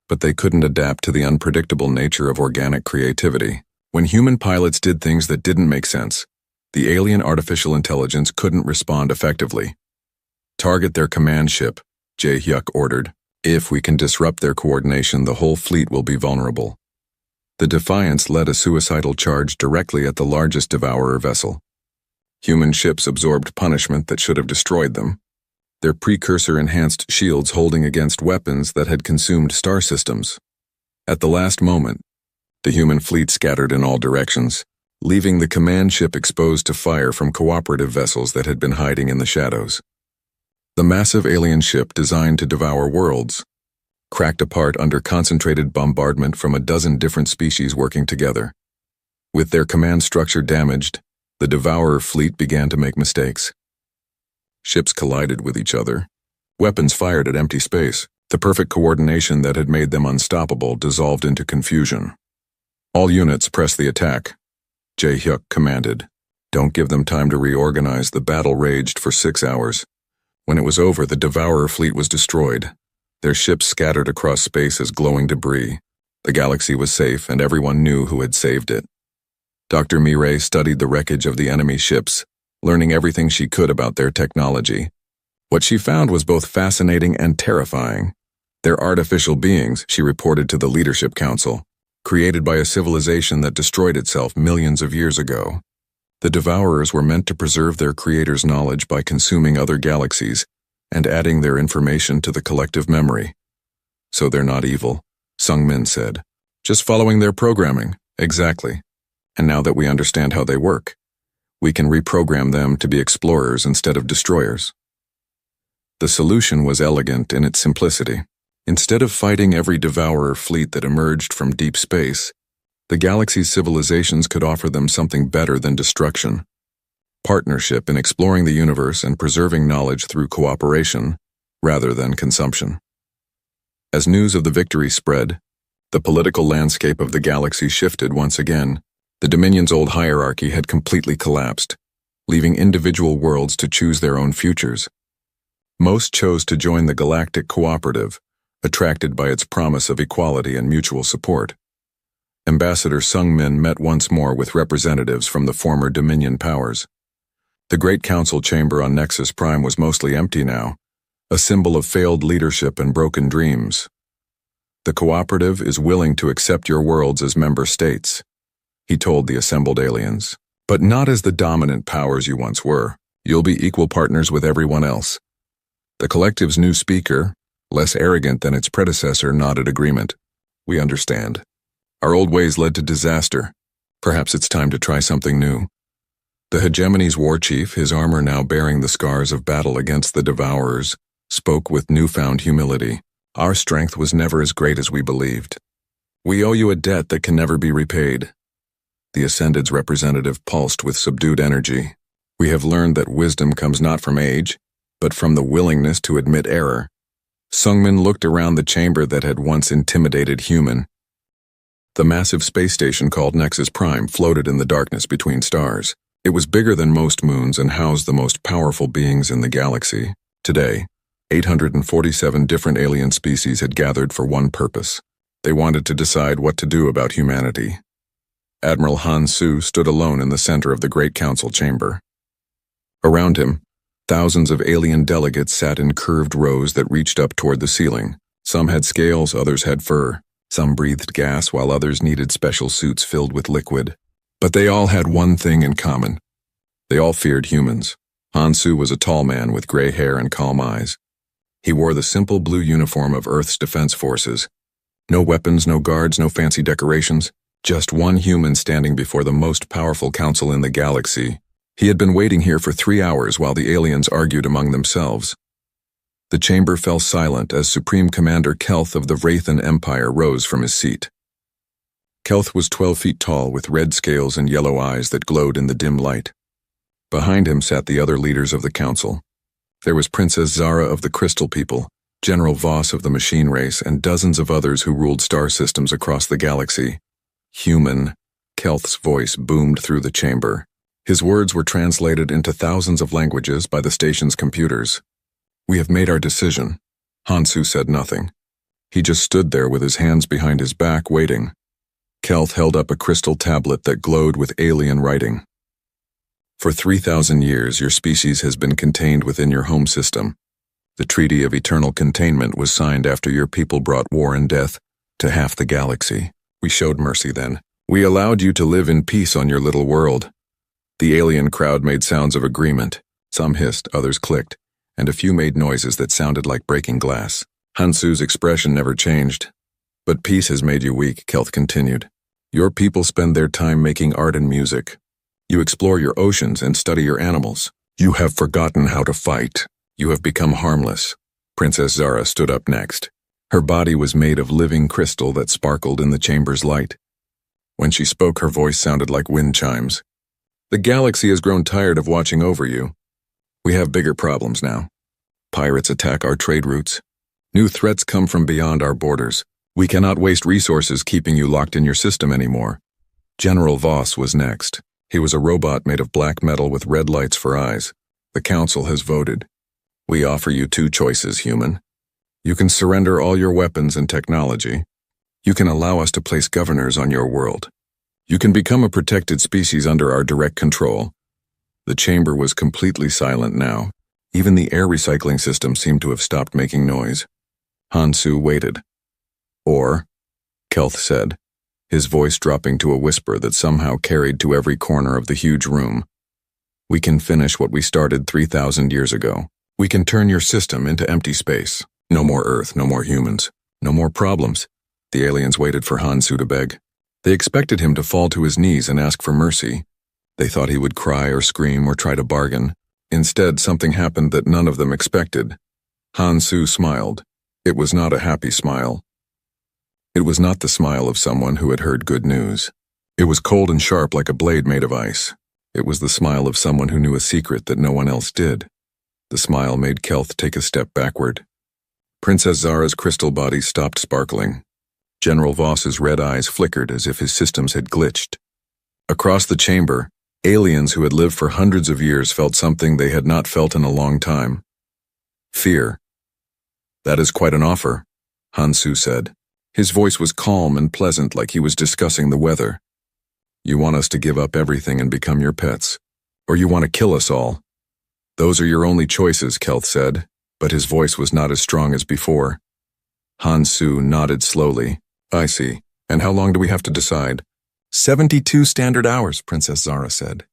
Speaker 1: but they couldn't adapt to the unpredictable nature of organic creativity. When human pilots did things that didn't make sense, The alien artificial intelligence couldn't respond effectively. "Target their command ship," Jae-hyuk ordered. "If we can disrupt their coordination, the whole fleet will be vulnerable." The Defiance led a suicidal charge directly at the largest Devourer vessel. Human ships absorbed punishment that should have destroyed them, their precursor-enhanced shields holding against weapons that had consumed star systems. At the last moment, the human fleet scattered in all directions, leaving the command ship exposed to fire from cooperative vessels that had been hiding in the shadows. The massive alien ship designed to devour worlds cracked apart under concentrated bombardment from a dozen different species working together. With their command structure damaged, the Devourer fleet began to make mistakes. Ships collided with each other. Weapons fired at empty space. The perfect coordination that had made them unstoppable dissolved into confusion. "All units, press the attack," Jae-hyuk commanded. "Don't give them time to reorganize." The battle raged for 6 hours. When it was over, the Devourer fleet was destroyed, their ships scattered across space as glowing debris. The galaxy was safe, and everyone knew who had saved it. Dr. Mireille studied the wreckage of the enemy ships, learning everything she could about their technology. What she found was both fascinating and terrifying. They're artificial beings, she reported to the Leadership Council, created by a civilization that destroyed itself millions of years ago. The Devourers were meant to preserve their creator's knowledge by consuming other galaxies and adding their information to the collective memory. "So they're not evil," Sung-min said. "Just following their programming." "Exactly. And now that we understand how they work, we can reprogram them to be explorers instead of destroyers." The solution was elegant in its simplicity. Instead of fighting every Devourer fleet that emerged from deep space, the galaxy's civilizations could offer them something better than destruction: partnership in exploring the universe and preserving knowledge through cooperation, rather than consumption. As news of the victory spread, the political landscape of the galaxy shifted once again. The Dominion's old hierarchy had completely collapsed, leaving individual worlds to choose their own futures. Most chose to join the Galactic Cooperative, attracted by its promise of equality and mutual support. Ambassador Sung-min met once more with representatives from the former Dominion powers. The Great Council chamber on Nexus Prime was mostly empty now, a symbol of failed leadership and broken dreams. "The Cooperative is willing to accept your worlds as member states," he told the assembled aliens. "But not as the dominant powers you once were. You'll be equal partners with everyone else." The collective's new speaker, less arrogant than its predecessor, nodded agreement. "We understand. Our old ways led to disaster. Perhaps it's time to try something new." The hegemony's war chief, his armor now bearing the scars of battle against the Devourers, spoke with newfound humility. "Our strength was never as great as we believed. We owe you a debt that can never be repaid." The Ascended's representative pulsed with subdued energy. "We have learned that wisdom comes not from age, but from the willingness to admit error." Sung-min looked around the chamber that had once intimidated human. The massive space station called Nexus Prime floated in the darkness between stars. It was bigger than most moons and housed the most powerful beings in the galaxy. Today, 847 different alien species had gathered for one purpose. They wanted to decide what to do about humanity. Admiral Han Su stood alone in the center of the Great Council chamber. Around him, thousands of alien delegates sat in curved rows that reached up toward the ceiling. Some had scales, others had fur. Some breathed gas, while others needed special suits filled with liquid. But they all had one thing in common. They all feared humans. Han Su was a tall man with gray hair and calm eyes. He wore the simple blue uniform of Earth's defense forces. No weapons, no guards, no fancy decorations. Just one human standing before the most powerful council in the galaxy. He had been waiting here for 3 hours while the aliens argued among themselves. The chamber fell silent as Supreme Commander Kelth of the Wraithen Empire rose from his seat. Kelth was 12 feet tall with red scales and yellow eyes that glowed in the dim light. Behind him sat the other leaders of the council. There was Princess Zara of the Crystal People, General Voss of the Machine Race, and dozens of others who ruled star systems across the galaxy. "Human," Kelth's voice boomed through the chamber. His words were translated into thousands of languages by the station's computers. "We have made our decision." Han Su said nothing. He just stood there with his hands behind his back, waiting. Kelth held up a crystal tablet that glowed with alien writing. For 3,000 years, your species has been contained within your home system. The Treaty of Eternal Containment was signed after your people brought war and death to half the galaxy. We showed mercy then. We allowed you to live in peace on your little world. The alien crowd made sounds of agreement. Some hissed, others clicked, and a few made noises that sounded like breaking glass. Hansu's expression never changed. But peace has made you weak, Kelth continued. Your people spend their time making art and music. You explore your oceans and study your animals. You have forgotten how to fight. You have become harmless. Princess Zara stood up next. Her body was made of living crystal that sparkled in the chamber's light. When she spoke, her voice sounded like wind chimes. The galaxy has grown tired of watching over you. We have bigger problems now. Pirates attack our trade routes. New threats come from beyond our borders. We cannot waste resources keeping you locked in your system anymore. General Voss was next. He was a robot made of black metal with red lights for eyes. The Council has voted. We offer you two choices, human. You can surrender all your weapons and technology. You can allow us to place governors on your world. You can become a protected species under our direct control. The chamber was completely silent now. Even the air recycling system seemed to have stopped making noise. Hansu waited. Or, Kelth said, his voice dropping to a whisper that somehow carried to every corner of the huge room. We can finish what we started 3,000 years ago. We can turn your system into empty space. No more Earth, no more humans, no more problems. The aliens waited for Hansu to beg. They expected him to fall to his knees and ask for mercy. They thought he would cry or scream or try to bargain. Instead, something happened that none of them expected. Hansu smiled. It was not a happy smile. It was not the smile of someone who had heard good news. It was cold and sharp like a blade made of ice. It was the smile of someone who knew a secret that no one else did. The smile made Kelth take a step backward. Princess Zara's crystal body stopped sparkling. General Voss's red eyes flickered as if his systems had glitched. Across the chamber, aliens who had lived for hundreds of years felt something they had not felt in a long time. Fear. That is quite an offer, Hansu said. His voice was calm and pleasant, like he was discussing the weather. You want us to give up everything and become your pets, or you want to kill us all. Those are your only choices, Kelth said, but his voice was not as strong as before. Hansu nodded slowly. I see. And how long do we have to decide? 72 standard hours, Princess Zara said.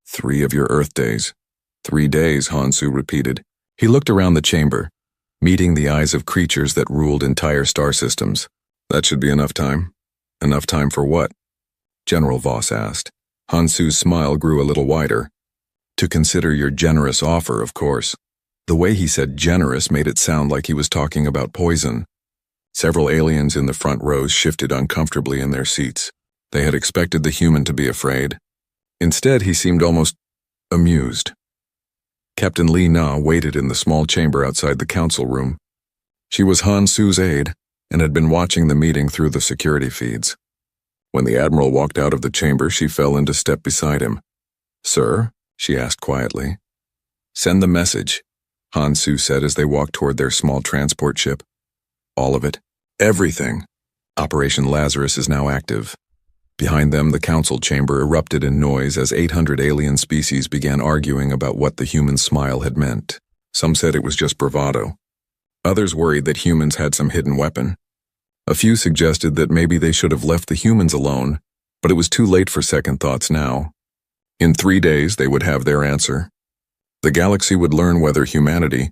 Speaker 1: 3 of your Earth days. 3 days, Hansu repeated. He looked around the chamber, meeting the eyes of creatures that ruled entire star systems. That should be enough time. Enough time for what? General Voss asked. Hansu's smile grew a little wider. To consider your generous offer, of course. The way he said generous made it sound like he was talking about poison. Several aliens in the front rows shifted uncomfortably in their seats. They had expected the human to be afraid. Instead, he seemed almost amused. Captain Li Na waited in the small chamber outside the council room. She was Hansu's aide and had been watching the meeting through the security feeds. When the Admiral walked out of the chamber, she fell into step beside him. Sir, she asked quietly. Send the message, Hansu said as they walked toward their small transport ship. All of it. Everything. Operation Lazarus is now active. Behind them, the council chamber erupted in noise as 800 alien species began arguing about what the human smile had meant. Some said it was just bravado. Others worried that humans had some hidden weapon. A few suggested that maybe they should have left the humans alone, but it was too late for second thoughts now. In 3 days, they would have their answer. The galaxy would learn whether humanity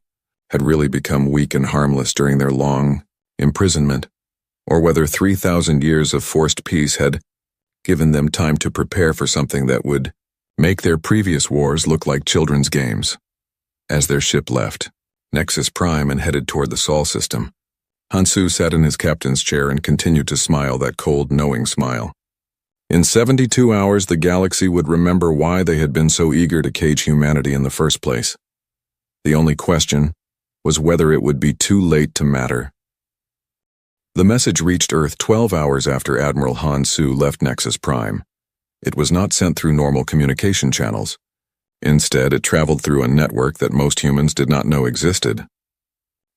Speaker 1: had really become weak and harmless during their long imprisonment, or whether 3,000 years of forced peace had given them time to prepare for something that would make their previous wars look like children's games. As their ship left Nexus Prime and headed toward the Sol system, Hansu sat in his captain's chair and continued to smile that cold, knowing smile. In 72 hours, the galaxy would remember why they had been so eager to cage humanity in the first place. The only question was whether it would be too late to matter. The message reached Earth 12 hours after Admiral Hansu left Nexus Prime. It was not sent through normal communication channels. Instead, it traveled through a network that most humans did not know existed.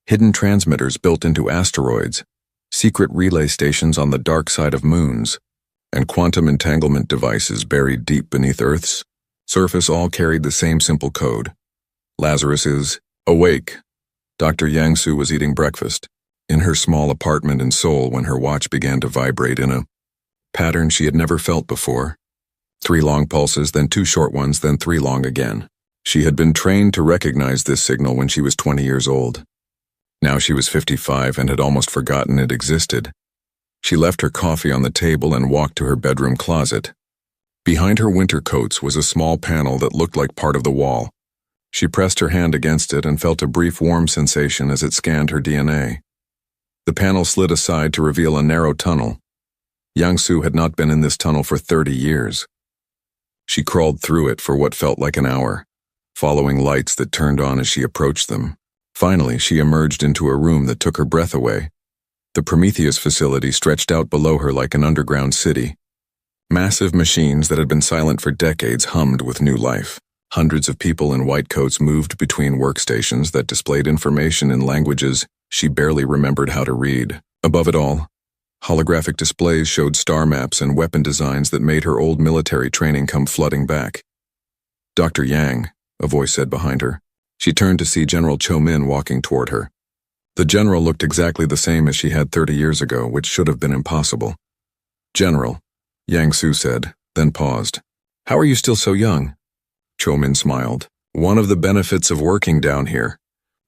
Speaker 1: Hidden transmitters built into asteroids, secret relay stations on the dark side of moons, and quantum entanglement devices buried deep beneath Earth's Surface all carried the same simple code. Lazarus is awake. Dr. Yang-Su was eating breakfast in her small apartment in Seoul when her watch began to vibrate in a pattern she had never felt before. 3 long pulses, then 2 short ones, then 3 long again. She had been trained to recognize this signal when she was 20 years old. Now she was 55 and had almost forgotten it existed. She left her coffee on the table and walked to her bedroom closet. Behind her winter coats was a small panel that looked like part of the wall. She pressed her hand against it and felt a brief warm sensation as it scanned her DNA. The panel slid aside to reveal a narrow tunnel. Yang-Su had not been in this tunnel for 30 years. She crawled through it for what felt like an hour, following lights that turned on as she approached them. Finally, she emerged into a room that took her breath away. The Prometheus facility stretched out below her like an underground city. Massive machines that had been silent for decades hummed with new life. Hundreds of people in white coats moved between workstations that displayed information in languages she barely remembered how to read. Above it all, holographic displays showed star maps and weapon designs that made her old military training come flooding back. "Dr. Yang," a voice said behind her. She turned to see General Cho-min walking toward her. The general looked exactly the same as she had 30 years ago, which should have been impossible. "General," Yang-Su said, then paused. "How are you still so young?" Cho-min smiled. "One of the benefits of working down here.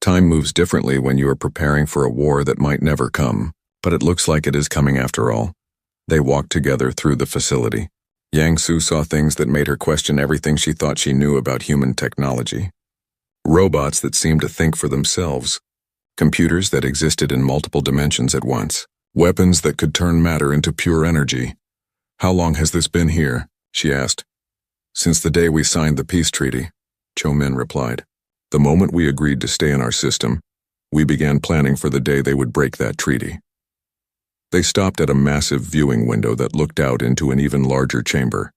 Speaker 1: Time moves differently when you are preparing for a war that might never come, but it looks like it is coming after all." They walked together through the facility. Yang-Su saw things that made her question everything she thought she knew about human technology. Robots that seemed to think for themselves. Computers that existed in multiple dimensions at once. Weapons that could turn matter into pure energy. "How long has this been here?" she asked. "Since the day we signed the peace treaty," Cho-min replied. "The moment we agreed to stay in our system, we began planning for the day they would break that treaty." They stopped at a massive viewing window that looked out into an even larger chamber.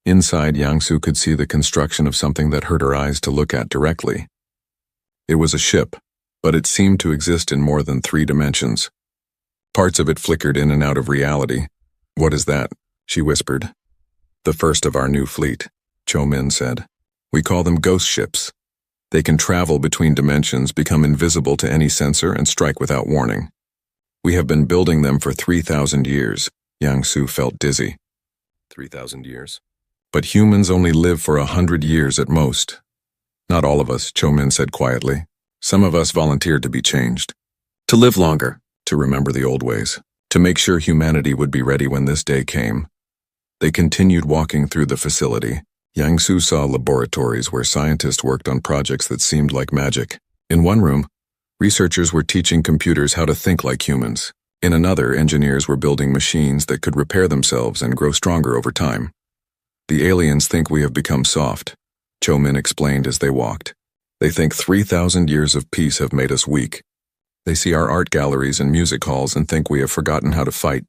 Speaker 1: Inside, Yang-Su could see the construction of something that hurt her eyes to look at directly. It was a ship, but it seemed to exist in more than 3 dimensions. Parts of it flickered in and out of reality. "What is that?" she whispered. "The first of our new fleet," Cho-min said. "We call them ghost ships. They can travel between dimensions, become invisible to any sensor, and strike without warning. We have been building them for 3,000 years. Yang-Su felt dizzy. 3,000 years? But humans only live for 100 years at most. Not all of us, Cho-min said quietly. Some of us volunteered to be changed. To live longer, to remember the old ways, to make sure humanity would be ready when this day came. They continued walking through the facility. Yang-Su saw laboratories where scientists worked on projects that seemed like magic. In one room, researchers were teaching computers how to think like humans. In another, engineers were building machines that could repair themselves and grow stronger over time. The aliens think we have become soft, Cho-min explained as they walked. They think 3,000 years of peace have made us weak. They see our art galleries and music halls and think we have forgotten how to fight.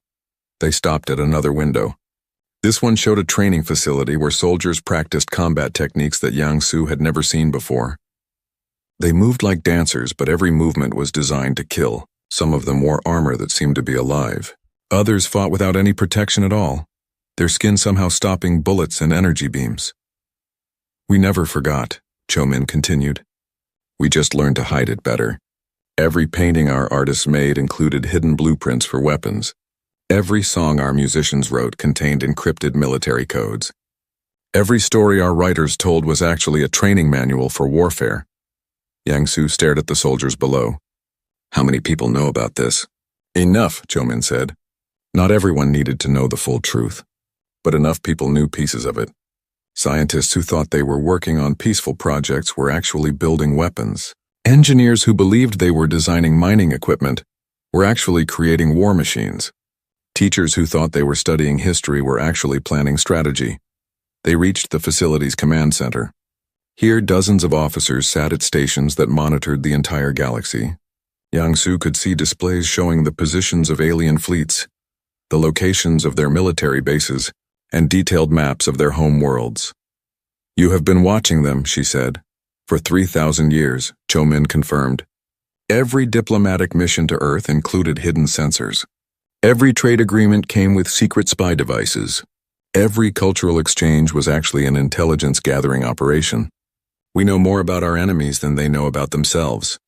Speaker 1: They stopped at another window. This one showed a training facility where soldiers practiced combat techniques that Yang-Su had never seen before. They moved like dancers, but every movement was designed to kill. Some of them wore armor that seemed to be alive. Others fought without any protection at all, their skin somehow stopping bullets and energy beams. We never forgot, Cho-min continued. We just learned to hide it better. Every painting our artists made included hidden blueprints for weapons. Every song our musicians wrote contained encrypted military codes. Every story our writers told was actually a training manual for warfare. Yang-Su stared at the soldiers below. How many people know about this? Enough, Cho-min said. Not everyone needed to know the full truth, but enough people knew pieces of it. Scientists who thought they were working on peaceful projects were actually building weapons. Engineers who believed they were designing mining equipment were actually creating war machines. Teachers who thought they were studying history were actually planning strategy. They reached the facility's command center. Here, dozens of officers sat at stations that monitored the entire galaxy. Yang-Su could see displays showing the positions of alien fleets, the locations of their military bases, and detailed maps of their home worlds. You have been watching them, she said. For 3,000 years, Cho-min confirmed. Every diplomatic mission to Earth included hidden sensors. Every trade agreement came with secret spy devices. Every cultural exchange was actually an intelligence-gathering operation. We know more about our enemies than they know about themselves.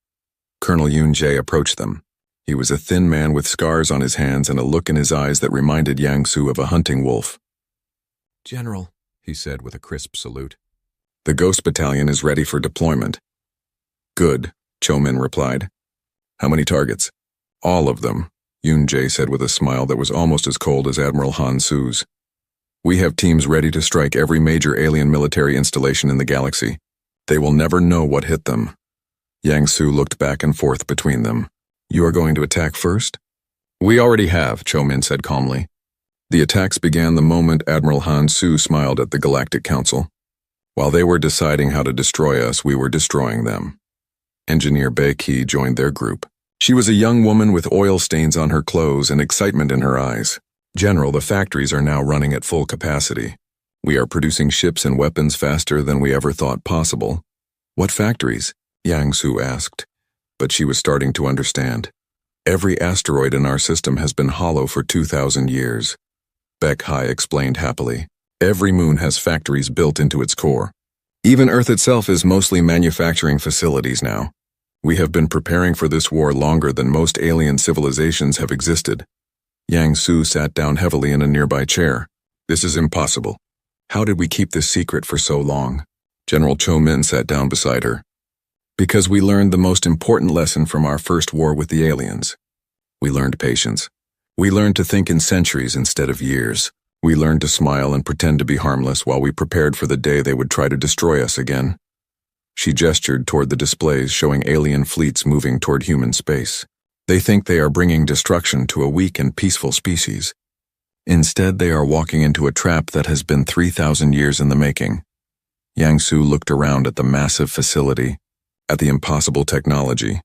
Speaker 1: Colonel Yun-jae approached them. He was a thin man with scars on his hands and a look in his eyes that reminded Yang-Su of a hunting wolf.
Speaker 2: "General," he said with a crisp salute.
Speaker 1: "The Ghost Battalion is ready for deployment." "Good," Cho-min replied. "How many targets?" "All of them," Yun-jae said with a smile that was almost as cold as Admiral Han-Su's. "We have teams ready to strike every major alien military installation in the galaxy. They will never know what hit them." Yang-Su looked back and forth between them. "You are going to attack first?" "We already have," Cho-min said calmly. The attacks began the moment Admiral Han-Su smiled at the Galactic Council. While they were deciding how to destroy us, we were destroying them. Engineer Bae-ki joined their group. She was a young woman with oil stains on her clothes and excitement in her eyes. "General, the factories are now running at full capacity. We are producing ships and weapons faster than we ever thought possible." "What factories?" Yang-Su asked, but she was starting to understand. "Every asteroid in our system has been hollow for 2,000 years. Baek-hi explained happily. "Every moon has factories built into its core. Even Earth itself is mostly manufacturing facilities now. We have been preparing for this war longer than most alien civilizations have existed." Yang-Su sat down heavily in a nearby chair. "This is impossible. How did we keep this secret for so long?" General Cho-min sat down beside her. "Because we learned the most important lesson from our first war with the aliens. We learned patience. We learned to think in centuries instead of years. We learned to smile and pretend to be harmless while we prepared for the day they would try to destroy us again." She gestured toward the displays showing alien fleets moving toward human space. "They think they are bringing destruction to a weak and peaceful species. Instead, they are walking into a trap that has been 3,000 years in the making." Yang-Su looked around at the massive facility, at the impossible technology,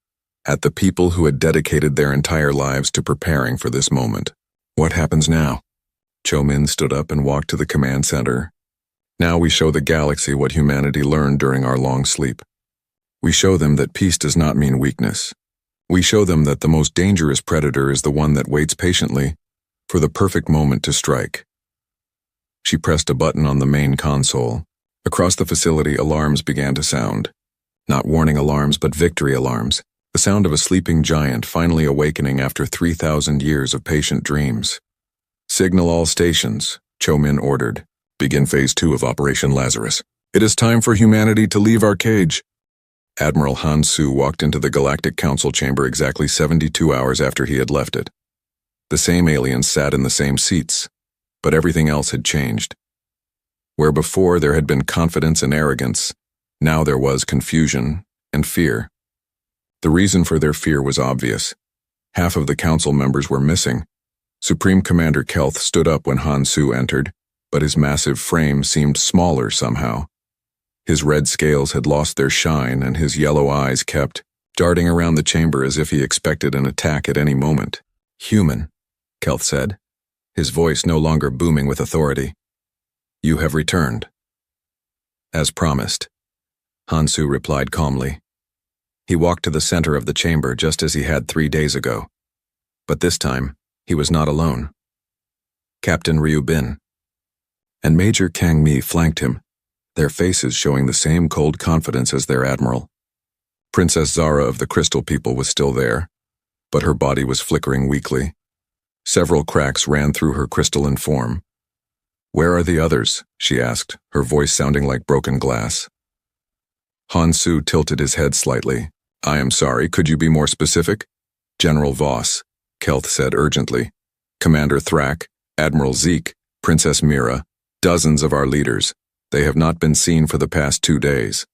Speaker 1: at the people who had dedicated their entire lives to preparing for this moment. "What happens now?" Cho-min stood up and walked to the command center. "Now we show the galaxy what humanity learned during our long sleep. We show them that peace does not mean weakness. We show them that the most dangerous predator is the one that waits patiently for the perfect moment to strike." She pressed a button on the main console. Across the facility, alarms began to sound. Not warning alarms, but victory alarms. The sound of a sleeping giant finally awakening after 3,000 years of patient dreams. "Signal all stations," Cho-min ordered. "Begin Phase 2 of Operation Lazarus. It is time for humanity to leave our cage." Admiral Han-Su walked into the Galactic Council chamber exactly 72 hours after he had left it. The same aliens sat in the same seats, but everything else had changed. Where before there had been confidence and arrogance, now there was confusion and fear. The reason for their fear was obvious. Half of the council members were missing. Supreme Commander Kelth stood up when Han-Su entered, but his massive frame seemed smaller somehow. His red scales had lost their shine and his yellow eyes kept darting around the chamber as if he expected an attack at any moment. "Human," Kelth said, his voice no longer booming with authority. "You have returned." "As promised," Han-Su replied calmly. He walked to the center of the chamber just as he had 3 days ago. But this time, he was not alone. Captain Ryu Bin and Major Kang Mi flanked him, their faces showing the same cold confidence as their admiral. Princess Zara of the Crystal People was still there, but her body was flickering weakly. Several cracks ran through her crystalline form. "Where are the others?" she asked, her voice sounding like broken glass. Han-Su tilted his head slightly. "I am sorry, could you be more specific?" "General Voss," Kelth said urgently. "Commander Thrak, Admiral Zeke, Princess Mira, dozens of our leaders. They have not been seen for the past 2 days."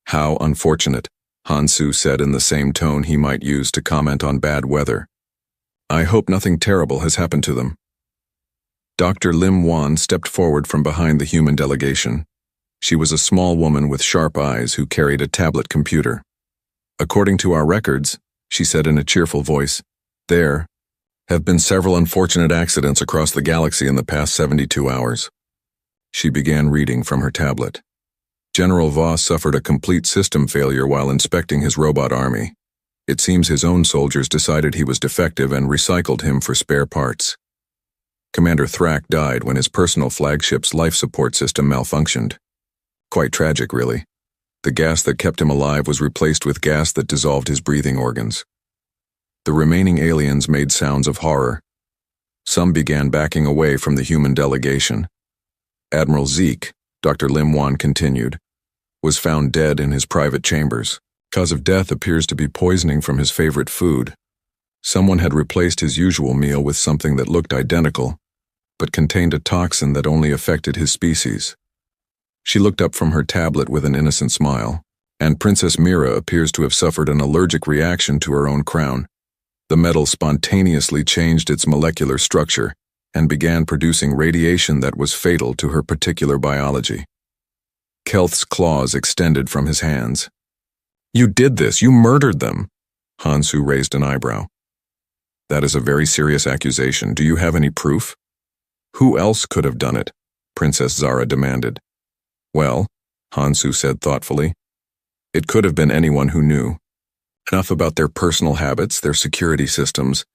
Speaker 1: "How unfortunate," Han-Su said in the same tone he might use to comment on bad weather. "I hope nothing terrible has happened to them." Dr. Lim Wan stepped forward from behind the human delegation. She was a small woman with sharp eyes who carried a tablet computer. "According to our records," she said in a cheerful voice, "there have been several unfortunate accidents across the galaxy in the past 72 hours. She began reading from her tablet. General Voss suffered a complete system failure while inspecting his robot army. It seems his own soldiers decided he was defective and recycled him for spare parts. Commander Thrak died when his personal flagship's life support system malfunctioned. Quite tragic, really. The gas that kept him alive was replaced with gas that dissolved his breathing organs. The remaining aliens made sounds of horror. Some began backing away from the human delegation. Admiral Zeke, Dr. Lim Wan continued, was found dead in his private chambers. Cause of death appears to be poisoning from his favorite food. Someone had replaced his usual meal with something that looked identical, but contained a toxin that only affected his species. She looked up from her tablet with an innocent smile, and Princess Mira appears to have suffered an allergic reaction to her own crown. The metal spontaneously changed its molecular structure and began producing radiation that was fatal to her particular biology. Kelth's claws extended from his hands. "You did this! You murdered them!" Hansu raised an eyebrow. "That is a very serious accusation. Do you have any proof?" "Who else could have done it?" Princess Zara demanded. "Well," Hansu said thoughtfully, "it could have been anyone who knew. Enough about their personal habits, their security systems,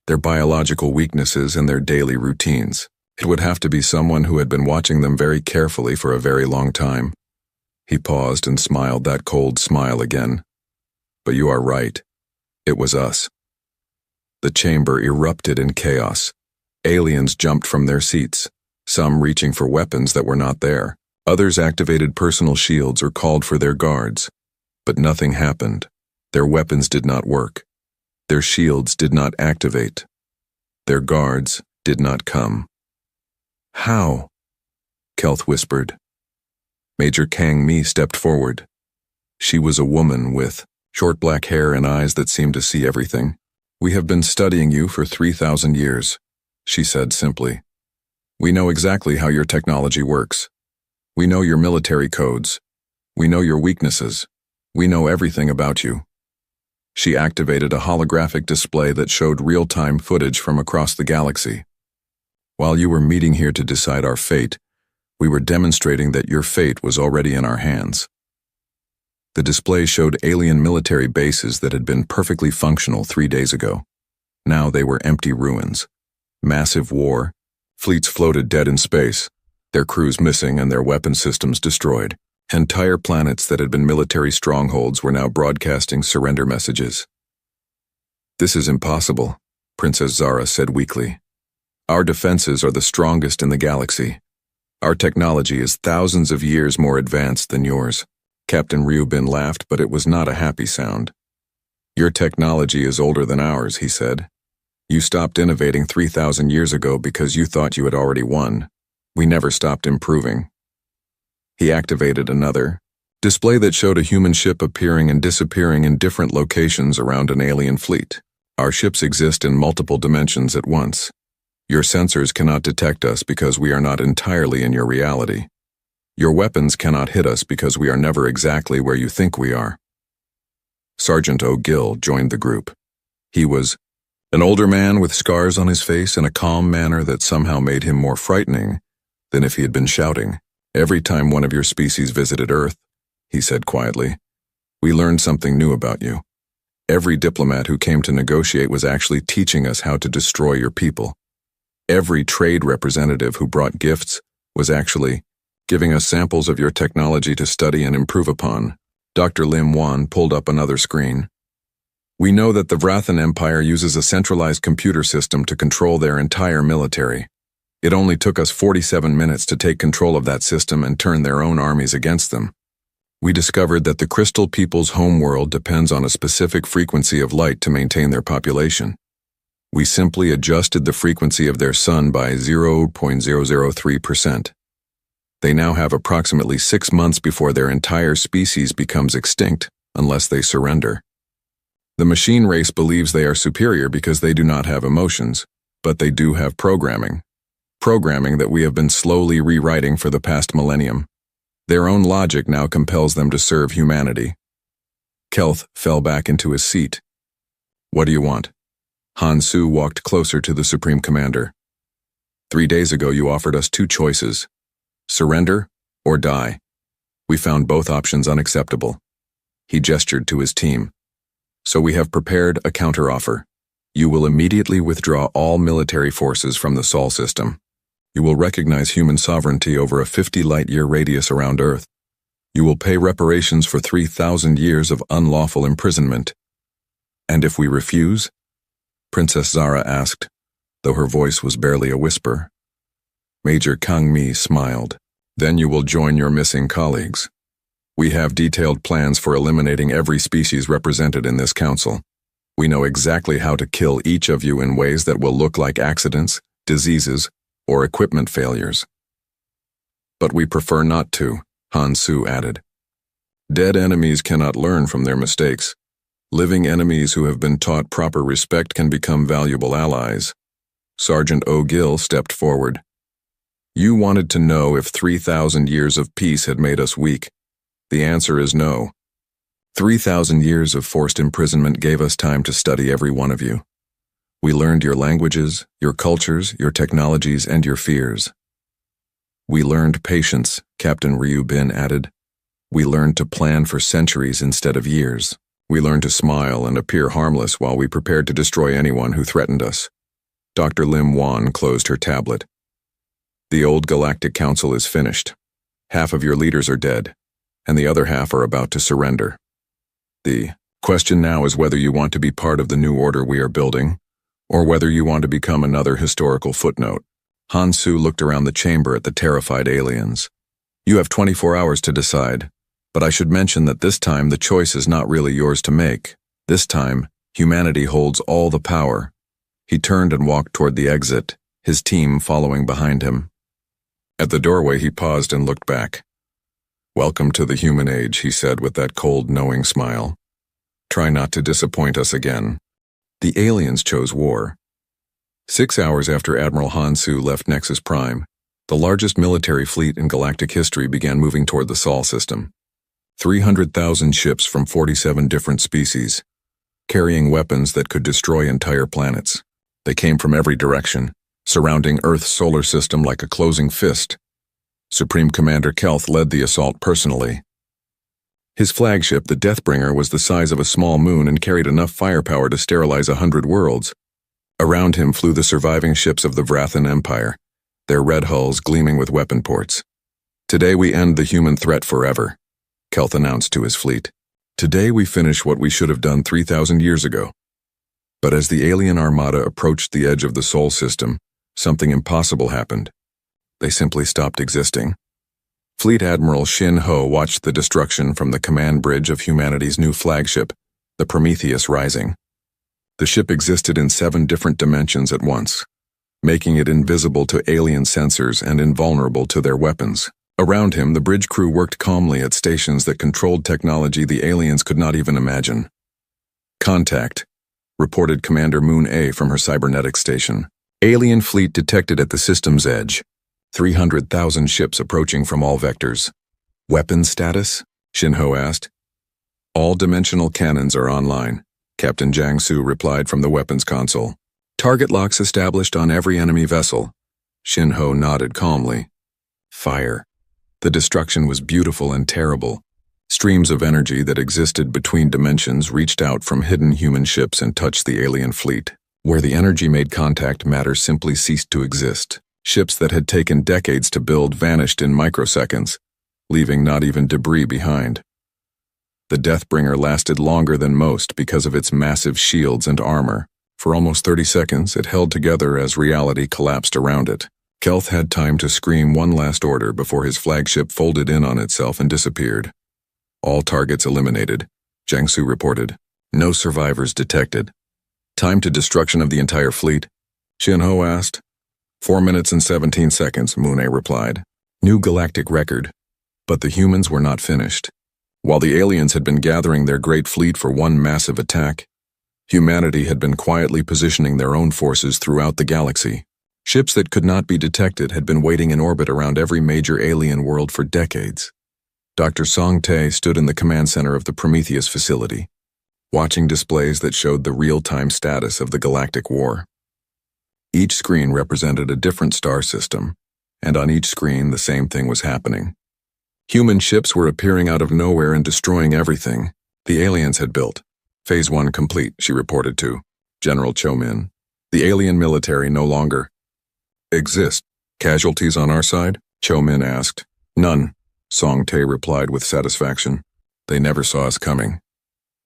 Speaker 1: their biological weaknesses, and their daily routines. It would have to be someone who had been watching them very carefully for a very long time." He paused and smiled that cold smile again. "But you are right. It was us." The chamber erupted in chaos. Aliens jumped from their seats, some reaching for weapons that were not there. Others activated personal shields or called for their guards. But nothing happened. Their weapons did not work. Their shields did not activate. Their guards did not come. "How?" Kelth whispered. Major Kang Mi stepped forward. She was a woman with short black hair and eyes that seemed to see everything. "We have been studying you for 3,000 years, she said simply. "We know exactly how your technology works. We know your military codes. We know your weaknesses. We know everything about you." She activated a holographic display that showed real-time footage from across the galaxy. "While you were meeting here to decide our fate, we were demonstrating that your fate was already in our hands." The display showed alien military bases that had been perfectly functional 3 days ago. Now they were empty ruins. Massive war. Fleets floated dead in space, their crews missing and their weapon systems destroyed. Entire planets that had been military strongholds were now broadcasting surrender messages. "This is impossible," Princess Zara said weakly. "Our defenses are the strongest in the galaxy. Our technology is thousands of years more advanced than yours." Captain Ryubin laughed, but it was not a happy sound. "Your technology is older than ours," he said. "You stopped innovating 3,000 years ago because you thought you had already won. We never stopped improving." He activated another display that showed a human ship appearing and disappearing in different locations around an alien fleet. "Our ships exist in multiple dimensions at once. Your sensors cannot detect us because we are not entirely in your reality. Your weapons cannot hit us because we are never exactly where you think we are." Sergeant O'Gill joined the group. He was an older man with scars on his face and a calm manner that somehow made him more frightening than if he had been shouting. "Every time one of your species visited Earth," he said quietly, "we learned something new about you. Every diplomat who came to negotiate was actually teaching us how to destroy your people. Every trade representative who brought gifts was actually giving us samples of your technology to study and improve upon." Dr. Lim Wan pulled up another screen. "We know that the Vrathan Empire uses a centralized computer system to control their entire military. It only took us 47 minutes to take control of that system and turn their own armies against them. We discovered that the Crystal People's homeworld depends on a specific frequency of light to maintain their population. We simply adjusted the frequency of their sun by 0.003%. They now have approximately 6 months before their entire species becomes extinct, unless they surrender. The machine race believes they are superior because they do not have emotions, but they do have programming. Programming that we have been slowly rewriting for the past millennium. Their own logic now compels them to serve humanity." Kelth fell back into his seat. "What do you want?" Hansu walked closer to the Supreme Commander. 3 days ago you offered us 2 choices. Surrender or die. We found both options unacceptable." He gestured to his team. "So we have prepared a counteroffer. You will immediately withdraw all military forces from the Sol system. You will recognize human sovereignty over a 50 light-year radius around Earth. You will pay reparations for 3,000 years of unlawful imprisonment. And if we refuse? Princess Zara asked, though her voice was barely a whisper. Major Kang Mi smiled. Then you will join your missing colleagues. We have detailed plans for eliminating every species represented in this council. We know exactly how to kill each of you in ways that will look like accidents, diseases, or equipment failures. But we prefer not to, Han Su added. Dead enemies cannot learn from their mistakes. Living enemies who have been taught proper respect can become valuable allies. Sergeant O'Gill stepped forward. You wanted to know if 3,000 years of peace had made us weak. The answer is no. 3,000 years of forced imprisonment gave us time to study every one of you. We learned your languages, your cultures, your technologies, and your fears. We learned patience, Captain Ryu Bin added. We learned to plan for centuries instead of years. We learned to smile and appear harmless while we prepared to destroy anyone who threatened us. Dr. Lim Wan closed her tablet. The old Galactic Council is finished. Half of your leaders are dead, and the other half are about to surrender. The question now is whether you want to be part of the new order we are building, or whether you want to become another historical footnote. Han Su looked around the chamber at the terrified aliens. You have 24 hours to decide, but I should mention that this time the choice is not really yours to make. This time, humanity holds all the power. He turned and walked toward the exit, his team following behind him. At the doorway he paused and looked back. Welcome to the human age, he said with that cold, knowing smile. Try not to disappoint us again. The aliens chose war. 6 hours after Admiral Han Su left Nexus Prime, the largest military fleet in galactic history began moving toward the Sol system. 300,000 ships from 47 different species, carrying weapons that could destroy entire planets. They came from every direction, surrounding Earth's solar system like a closing fist. Supreme Commander Kelth led the assault personally. His flagship, the Deathbringer, was the size of a small moon and carried enough firepower to sterilize 100 worlds. Around him flew the surviving ships of the Vrathan Empire, their red hulls gleaming with weapon ports. Today we end the human threat forever, Kelth announced to his fleet. Today we finish what we should have done 3,000 years ago. But as the alien armada approached the edge of the Sol system, something impossible happened. They simply stopped existing. Fleet Admiral Shin Ho watched the destruction from the command bridge of humanity's new flagship, the Prometheus Rising. The ship existed in 7 different dimensions at once, making it invisible to alien sensors and invulnerable to their weapons. Around him, the bridge crew worked calmly at stations that controlled technology the aliens could not even imagine. Contact, reported Commander Moon A from her cybernetic station. Alien fleet detected at the system's edge. 300,000 ships approaching from all vectors. Weapons status? Shin Ho asked. All dimensional cannons are online, Captain Jiang Su replied from the weapons console. Target locks established on every enemy vessel. Shin Ho nodded calmly. Fire. The destruction was beautiful and terrible. Streams of energy that existed between dimensions reached out from hidden human ships and touched the alien fleet. Where the energy made contact, matter simply ceased to exist. Ships that had taken decades to build vanished in microseconds, leaving not even debris behind. The Deathbringer lasted longer than most because of its massive shields and armor. For almost 30 seconds, it held together as reality collapsed around it. Kelth had time to scream one last order before his flagship folded in on itself and disappeared. All targets eliminated, Jiang Su reported. No survivors detected. Time to destruction of the entire fleet? Shin Ho asked. 4 minutes and 17 seconds, Moon A replied. New galactic record. But the humans were not finished. While the aliens had been gathering their great fleet for one massive attack, humanity had been quietly positioning their own forces throughout the galaxy. Ships that could not be detected had been waiting in orbit around every major alien world for decades. Dr. Song Tae stood in the command center of the Prometheus facility, watching displays that showed the real-time status of the galactic war. Each screen represented a different star system, and on each screen the same thing was happening. Human ships were appearing out of nowhere and destroying everything the aliens had built. Phase 1 complete, she reported to. General Cho Min. The alien military no longer exist. Casualties on our side? Cho Min asked. None, Song Tae replied with satisfaction. They never saw us coming.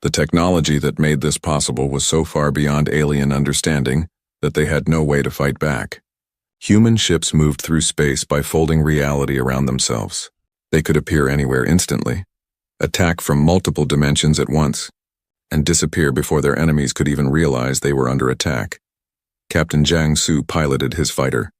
Speaker 1: The technology that made this possible was so far beyond alien understanding that they had no way to fight back. Human ships moved through space by folding reality around themselves. They could appear anywhere instantly, attack from multiple dimensions at once, and disappear before their enemies could even realize they were under attack. Captain Jiang Su piloted his fighter,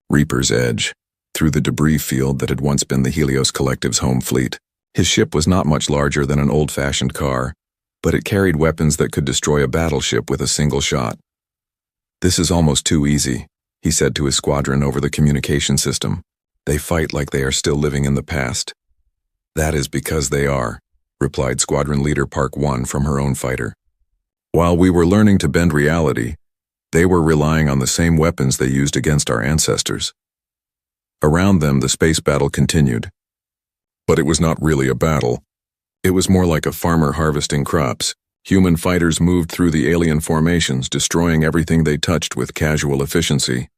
Speaker 1: Reaper's Edge, through the debris field that had once been the Helios Collective's home fleet. His ship was not much larger than an old-fashioned car, but it carried weapons that could destroy a battleship with a single shot. This is almost too easy, he said to his squadron over the communication system. They fight like they are still living in the past. That is because they are, replied Squadron Leader Park 1 from her own fighter. While we were learning to bend reality, they were relying on the same weapons they used against our ancestors. Around them, the space battle continued. But it was not really a battle. It was more like a farmer harvesting crops. Human fighters moved through the alien formations, destroying everything they touched with casual efficiency.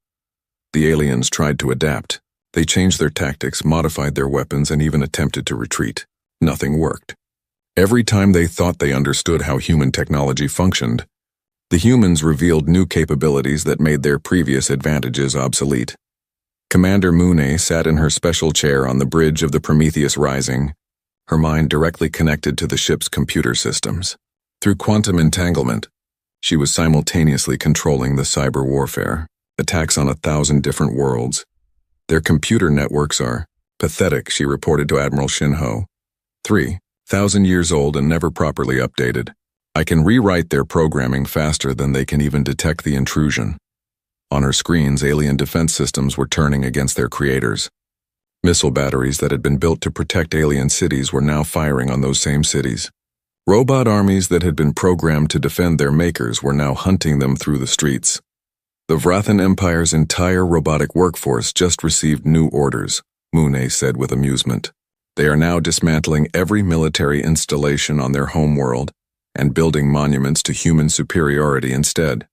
Speaker 1: The aliens tried to adapt. They changed their tactics, modified their weapons, and even attempted to retreat. Nothing worked. Every time they thought they understood how human technology functioned, the humans revealed new capabilities that made their previous advantages obsolete. Commander Moon sat in her special chair on the bridge of the Prometheus Rising, her mind directly connected to the ship's computer systems. Through quantum entanglement, she was simultaneously controlling the cyber warfare, attacks on 1,000 different worlds. Their computer networks are pathetic, she reported to Admiral Shin Ho. 3,000 years old and never properly updated. I can rewrite their programming faster than they can even detect the intrusion. On her screens, alien defense systems were turning against their creators. Missile batteries that had been built to protect alien cities were now firing on those same cities. Robot armies that had been programmed to defend their makers were now hunting them through the streets. The Vrathan Empire's entire robotic workforce just received new orders, Moon said with amusement. They are now dismantling every military installation on their homeworld and building monuments to human superiority instead.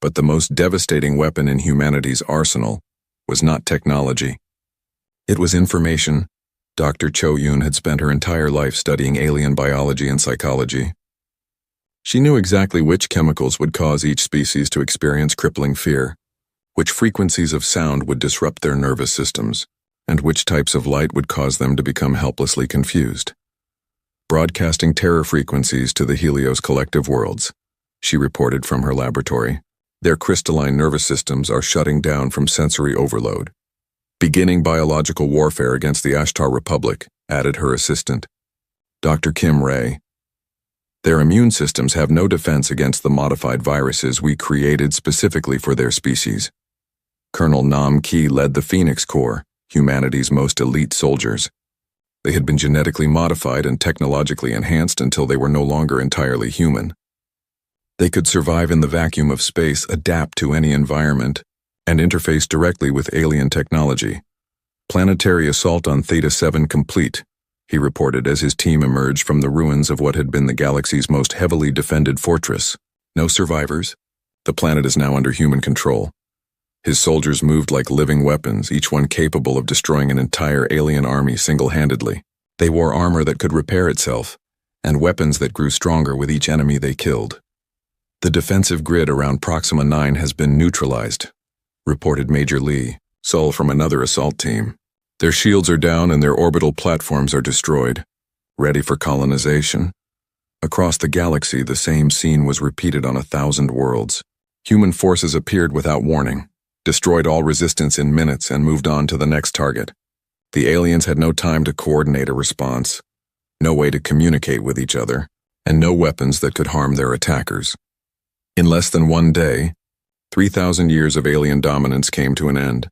Speaker 1: But the most devastating weapon in humanity's arsenal was not technology. It was information. Dr. Cho Yoon had spent her entire life studying alien biology and psychology. She knew exactly which chemicals would cause each species to experience crippling fear, which frequencies of sound would disrupt their nervous systems, and which types of light would cause them to become helplessly confused. Broadcasting terror frequencies to the Helios Collective worlds, she reported from her laboratory. Their crystalline nervous systems are shutting down from sensory overload. Beginning biological warfare against the Ashtar Republic, added her assistant, Dr. Kim Ray. Their immune systems have no defense against the modified viruses we created specifically for their species. Colonel Nam Ki led the Phoenix Corps, humanity's most elite soldiers. They had been genetically modified and technologically enhanced until they were no longer entirely human. They could survive in the vacuum of space, adapt to any environment, and interface directly with alien technology. Planetary assault on Theta 7 complete, he reported as his team emerged from the ruins of what had been the galaxy's most heavily defended fortress. No survivors. The planet is now under human control. His soldiers moved like living weapons, each one capable of destroying an entire alien army single-handedly. They wore armor that could repair itself, and weapons that grew stronger with each enemy they killed. The defensive grid around Proxima 9 has been neutralized, reported Major Lee, Sol from another assault team. Their shields are down and their orbital platforms are destroyed, ready for colonization. Across the galaxy, the same scene was repeated on 1,000 worlds. Human forces appeared without warning, destroyed all resistance in minutes, and moved on to the next target. The aliens had no time to coordinate a response, no way to communicate with each other, and no weapons that could harm their attackers. In less than one day, 3,000 years of alien dominance came to an end.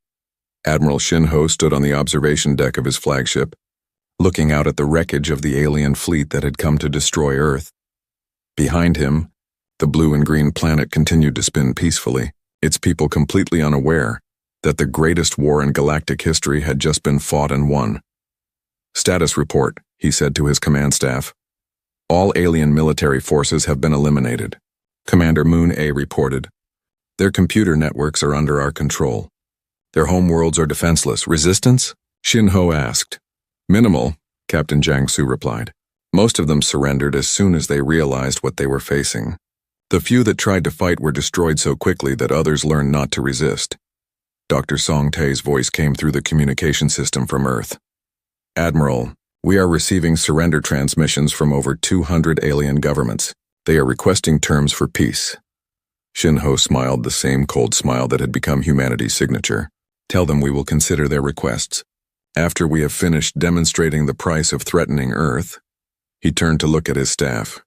Speaker 1: Admiral Shin Ho stood on the observation deck of his flagship, looking out at the wreckage of the alien fleet that had come to destroy Earth. Behind him, the blue and green planet continued to spin peacefully, its people completely unaware that the greatest war in galactic history had just been fought and won. Status report, he said to his command staff. All alien military forces have been eliminated. Commander Moon A reported. Their computer networks are under our control. Their homeworlds are defenseless. Resistance? Shin Ho asked. Minimal, Captain Jiang Su replied. Most of them surrendered as soon as they realized what they were facing. The few that tried to fight were destroyed so quickly that others learned not to resist. Dr. Song Tae's voice came through the communication system from Earth. Admiral, we are receiving surrender transmissions from over 200 alien governments. They are requesting terms for peace. Shin Ho smiled the same cold smile that had become humanity's signature. Tell them we will consider their requests. After we have finished demonstrating the price of threatening Earth, he turned to look at his staff.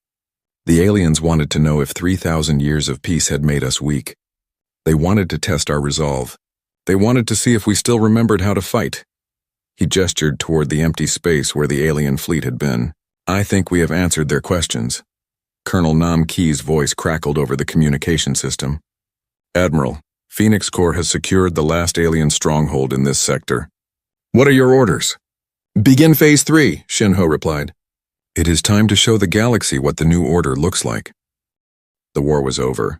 Speaker 1: The aliens wanted to know if 3,000 years of peace had made us weak. They wanted to test our resolve. They wanted to see if we still remembered how to fight. He gestured toward the empty space where the alien fleet had been. I think we have answered their questions. Colonel Nam Ki's voice crackled over the communication system. Admiral, Phoenix Corps has secured the last alien stronghold in this sector. What are your orders? Begin Phase 3, Shin Ho replied. It is time to show the galaxy what the new order looks like. The war was over,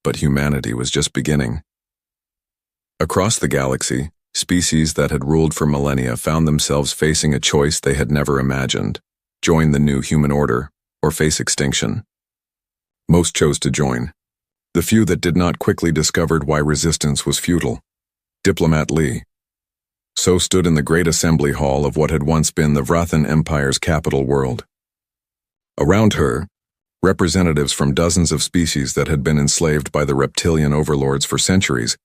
Speaker 1: but humanity was just beginning. Across the galaxy, species that had ruled for millennia found themselves facing a choice they had never imagined: join the new human order or face extinction. Most chose to join. The few that did not quickly discovered why resistance was futile. Diplomat Li. So stood in the great assembly hall of what had once been the Vrathan Empire's capital world. Around her, representatives from dozens of species that had been enslaved by the reptilian overlords for centuries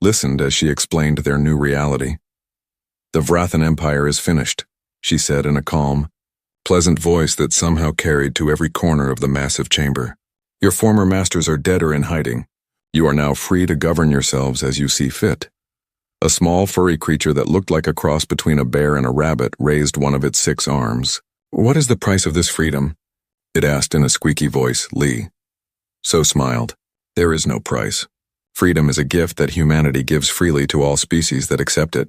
Speaker 1: listened as she explained their new reality. The Vrathan Empire is finished, she said in a calm, pleasant voice that somehow carried to every corner of the massive chamber. Your former masters are dead or in hiding. You are now free to govern yourselves as you see fit. A small furry creature that looked like a cross between a bear and a rabbit raised one of its 6 arms. What is the price of this freedom? It asked in a squeaky voice, Li. So smiled. There is no price. Freedom is a gift that humanity gives freely to all species that accept it.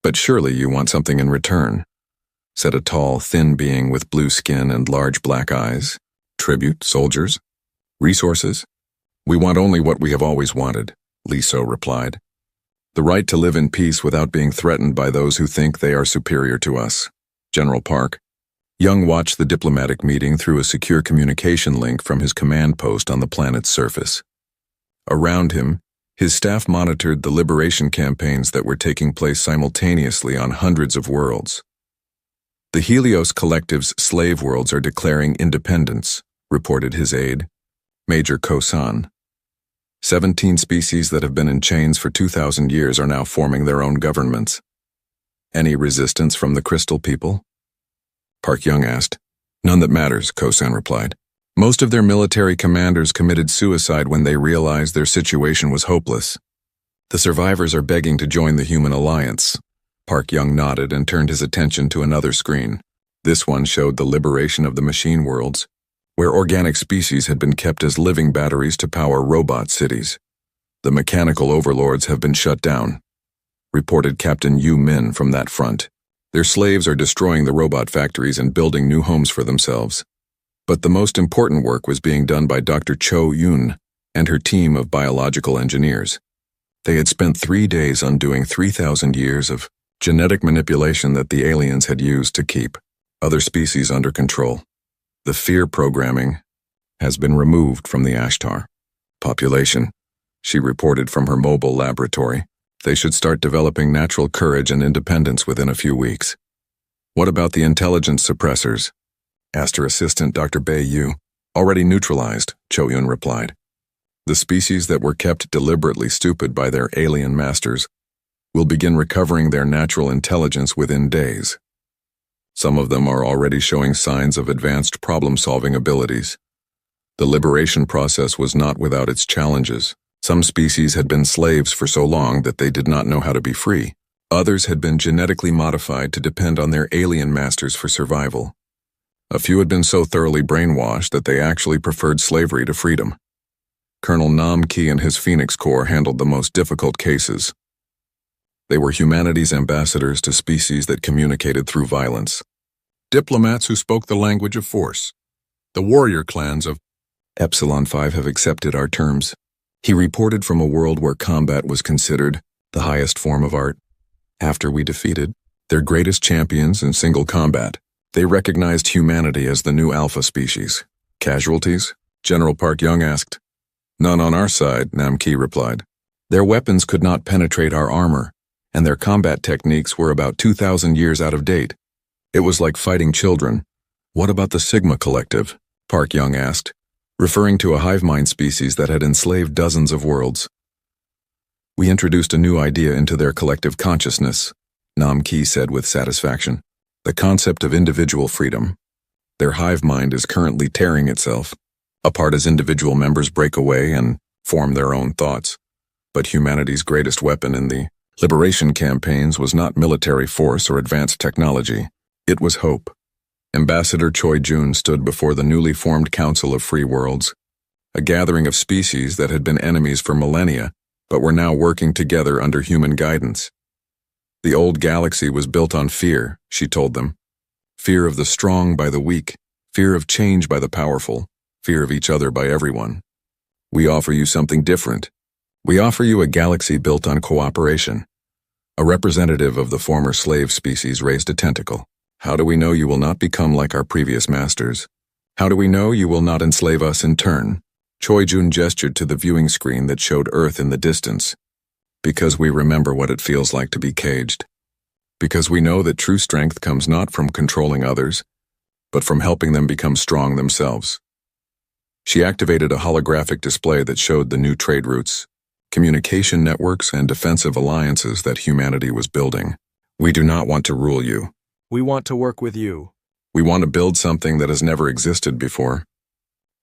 Speaker 1: But surely you want something in return, said a tall, thin being with blue skin and large black eyes. Tribute, soldiers? Resources? We want only what we have always wanted, Li So replied. The right to live in peace without being threatened by those who think they are superior to us. General Park. Young watched the diplomatic meeting through a secure communication link from his command post on the planet's surface. Around him, his staff monitored the liberation campaigns that were taking place simultaneously on hundreds of worlds. The Helios Collective's slave worlds are declaring independence, reported his aide, Major Kosan. 17 species that have been in chains for 2,000 years are now forming their own governments. Any resistance from the Crystal people? Park Young asked. None that matters, Kosan replied. Most of their military commanders committed suicide when they realized their situation was hopeless. The survivors are begging to join the Human Alliance. Park Young nodded and turned his attention to another screen. This one showed the liberation of the machine worlds, where organic species had been kept as living batteries to power robot cities. The mechanical overlords have been shut down, reported Captain Yu Min from that front. Their slaves are destroying the robot factories and building new homes for themselves. But the most important work was being done by Dr. Cho Yun and her team of biological engineers. They had spent 3 days undoing 3,000 years of genetic manipulation that the aliens had used to keep other species under control. The fear programming has been removed from the Ashtar population, she reported from her mobile laboratory. They should start developing natural courage and independence within a few weeks. What about the intelligence suppressors? Asked her assistant, Dr. Bei Yu. Already neutralized, Cho Yun replied. The species that were kept deliberately stupid by their alien masters will begin recovering their natural intelligence within days. Some of them are already showing signs of advanced problem-solving abilities. The liberation process was not without its challenges. Some species had been slaves for so long that they did not know how to be free. Others had been genetically modified to depend on their alien masters for survival. A few had been so thoroughly brainwashed that they actually preferred slavery to freedom. Colonel Nam Ki and his Phoenix Corps handled the most difficult cases. They were humanity's ambassadors to species that communicated through violence. Diplomats who spoke the language of force. The warrior clans of Epsilon 5 have accepted our terms. He reported from a world where combat was considered the highest form of art. After we defeated their greatest champions in single combat, they recognized humanity as the new alpha species. Casualties? General Park Young asked. None on our side, Nam Ki replied. Their weapons could not penetrate our armor, and their combat techniques were about 2,000 years out of date. It was like fighting children. What about the Sigma Collective? Park Young asked, referring to a hive mind species that had enslaved dozens of worlds. We introduced a new idea into their collective consciousness, Nam Ki said with satisfaction. The concept of individual freedom. Their hive mind is currently tearing itself apart as individual members break away and form their own thoughts. But humanity's greatest weapon in the liberation campaigns was not military force or advanced technology. It was hope. Ambassador Choi Jun stood before the newly formed Council of Free Worlds, a gathering of species that had been enemies for millennia, but were now working together under human guidance. The old galaxy was built on fear, she told them. Fear of the strong by the weak, fear of change by the powerful, fear of each other by everyone. We offer you something different. We offer you a galaxy built on cooperation. A representative of the former slave species raised a tentacle. How do we know you will not become like our previous masters? How do we know you will not enslave us in turn? Choi Jun gestured to the viewing screen that showed Earth in the distance. Because we remember what it feels like to be caged. Because we know that true strength comes not from controlling others, but from helping them become strong themselves. She activated a holographic display that showed the new trade routes, communication networks, and defensive alliances that humanity was building. We do not want to rule you.
Speaker 3: We want to work with you.
Speaker 1: We want to build something that has never existed before.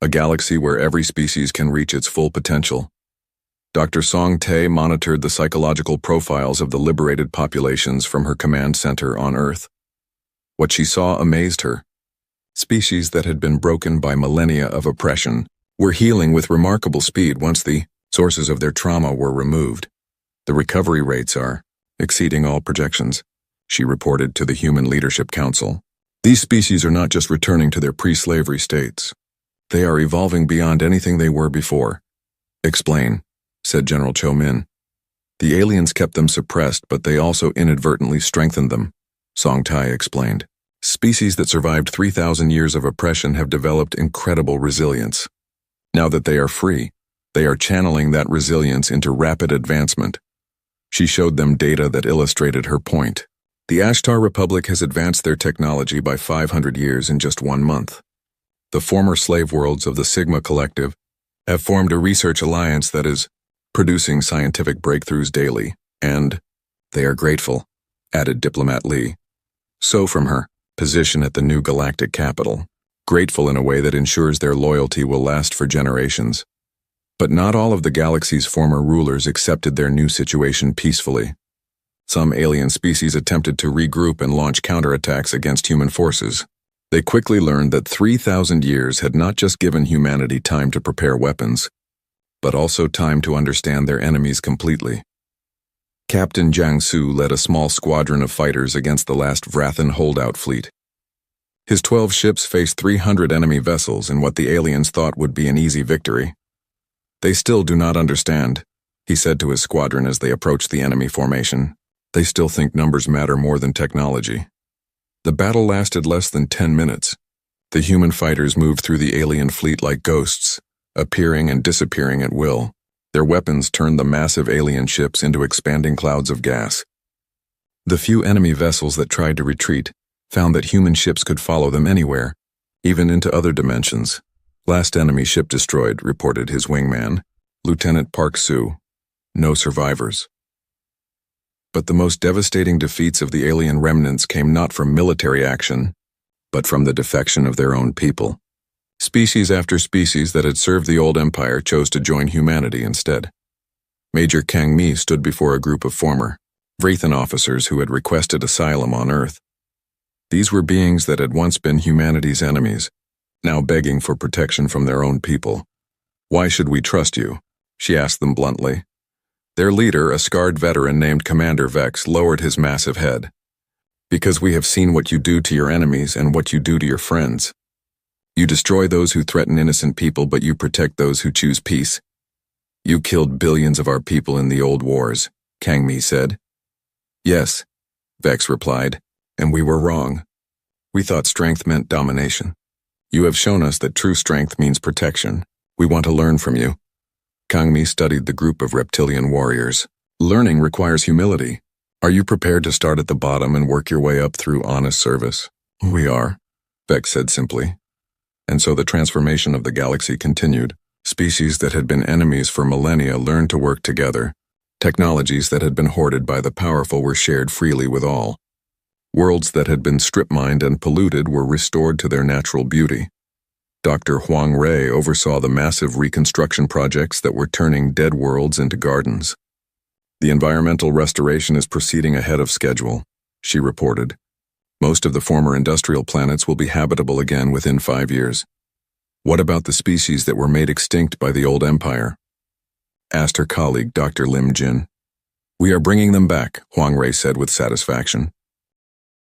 Speaker 1: A galaxy where every species can reach its full potential. Dr. Song Tae monitored the psychological profiles of the liberated populations from her command center on Earth. What she saw amazed her. Species that had been broken by millennia of oppression were healing with remarkable speed once the sources of their trauma were removed. The recovery rates are exceeding all projections, she reported to the Human Leadership Council. These species are not just returning to their pre-slavery states. They are evolving beyond anything they were before. Explain, said General Cho Min. The aliens kept them suppressed, but they also inadvertently strengthened them, Song Tai explained. Species that survived 3,000 years of oppression have developed incredible resilience. Now that they are free, they are channeling that resilience into rapid advancement. She showed them data that illustrated her point. The Ashtar Republic has advanced their technology by 500 years in just 1 month. The former slave worlds of the Sigma Collective have formed a research alliance that is producing scientific breakthroughs daily, and they are grateful, added Diplomat Lee. So from her position at the new Galactic capital, grateful in a way that ensures their loyalty will last for generations. But not all of the galaxy's former rulers accepted their new situation peacefully. Some alien species attempted to regroup and launch counterattacks against human forces. They quickly learned that 3,000 years had not just given humanity time to prepare weapons, but also time to understand their enemies completely. Captain Jiang Su led a small squadron of fighters against the last Vrathan holdout fleet. His 12 ships faced 300 enemy vessels in what the aliens thought would be an easy victory. They still do not understand, he said to his squadron as they approached the enemy formation. They still think numbers matter more than technology. The battle lasted less than 10 minutes. The human fighters moved through the alien fleet like ghosts, appearing and disappearing at will. Their weapons turned the massive alien ships into expanding clouds of gas. The few enemy vessels that tried to retreat found that human ships could follow them anywhere, even into other dimensions. Last enemy ship destroyed, reported his wingman, Lieutenant Park Soo. No survivors. But the most devastating defeats of the alien remnants came not from military action, but from the defection of their own people. Species after species that had served the old empire chose to join humanity instead. Major Kang Mi stood before a group of former Vrathan officers who had requested asylum on Earth. These were beings that had once been humanity's enemies, now begging for protection from their own people. Why should we trust you? She asked them bluntly. Their leader, a scarred veteran named Commander Vex, lowered his massive head. Because we have seen what you do to your enemies and what you do to your friends. You destroy those who threaten innocent people, but you protect those who choose peace. You killed billions of our people in the old wars, Kang Mi said. Yes, Vex replied, and we were wrong. We thought strength meant domination. You have shown us that true strength means protection. We want to learn from you. Kang Mi studied the group of reptilian warriors. Learning requires humility. Are you prepared to start at the bottom and work your way up through honest service? We are, Vex said simply. And so the transformation of the galaxy continued. Species that had been enemies for millennia learned to work together. Technologies that had been hoarded by the powerful were shared freely with all. Worlds that had been strip-mined and polluted were restored to their natural beauty. Dr. Huang Rei oversaw the massive reconstruction projects that were turning dead worlds into gardens. The environmental restoration is proceeding ahead of schedule, she reported. Most of the former industrial planets will be habitable again within 5 years. What about the species that were made extinct by the old empire? Asked her colleague, Dr. Lim Jin. We are bringing them back, Huang Rei said with satisfaction.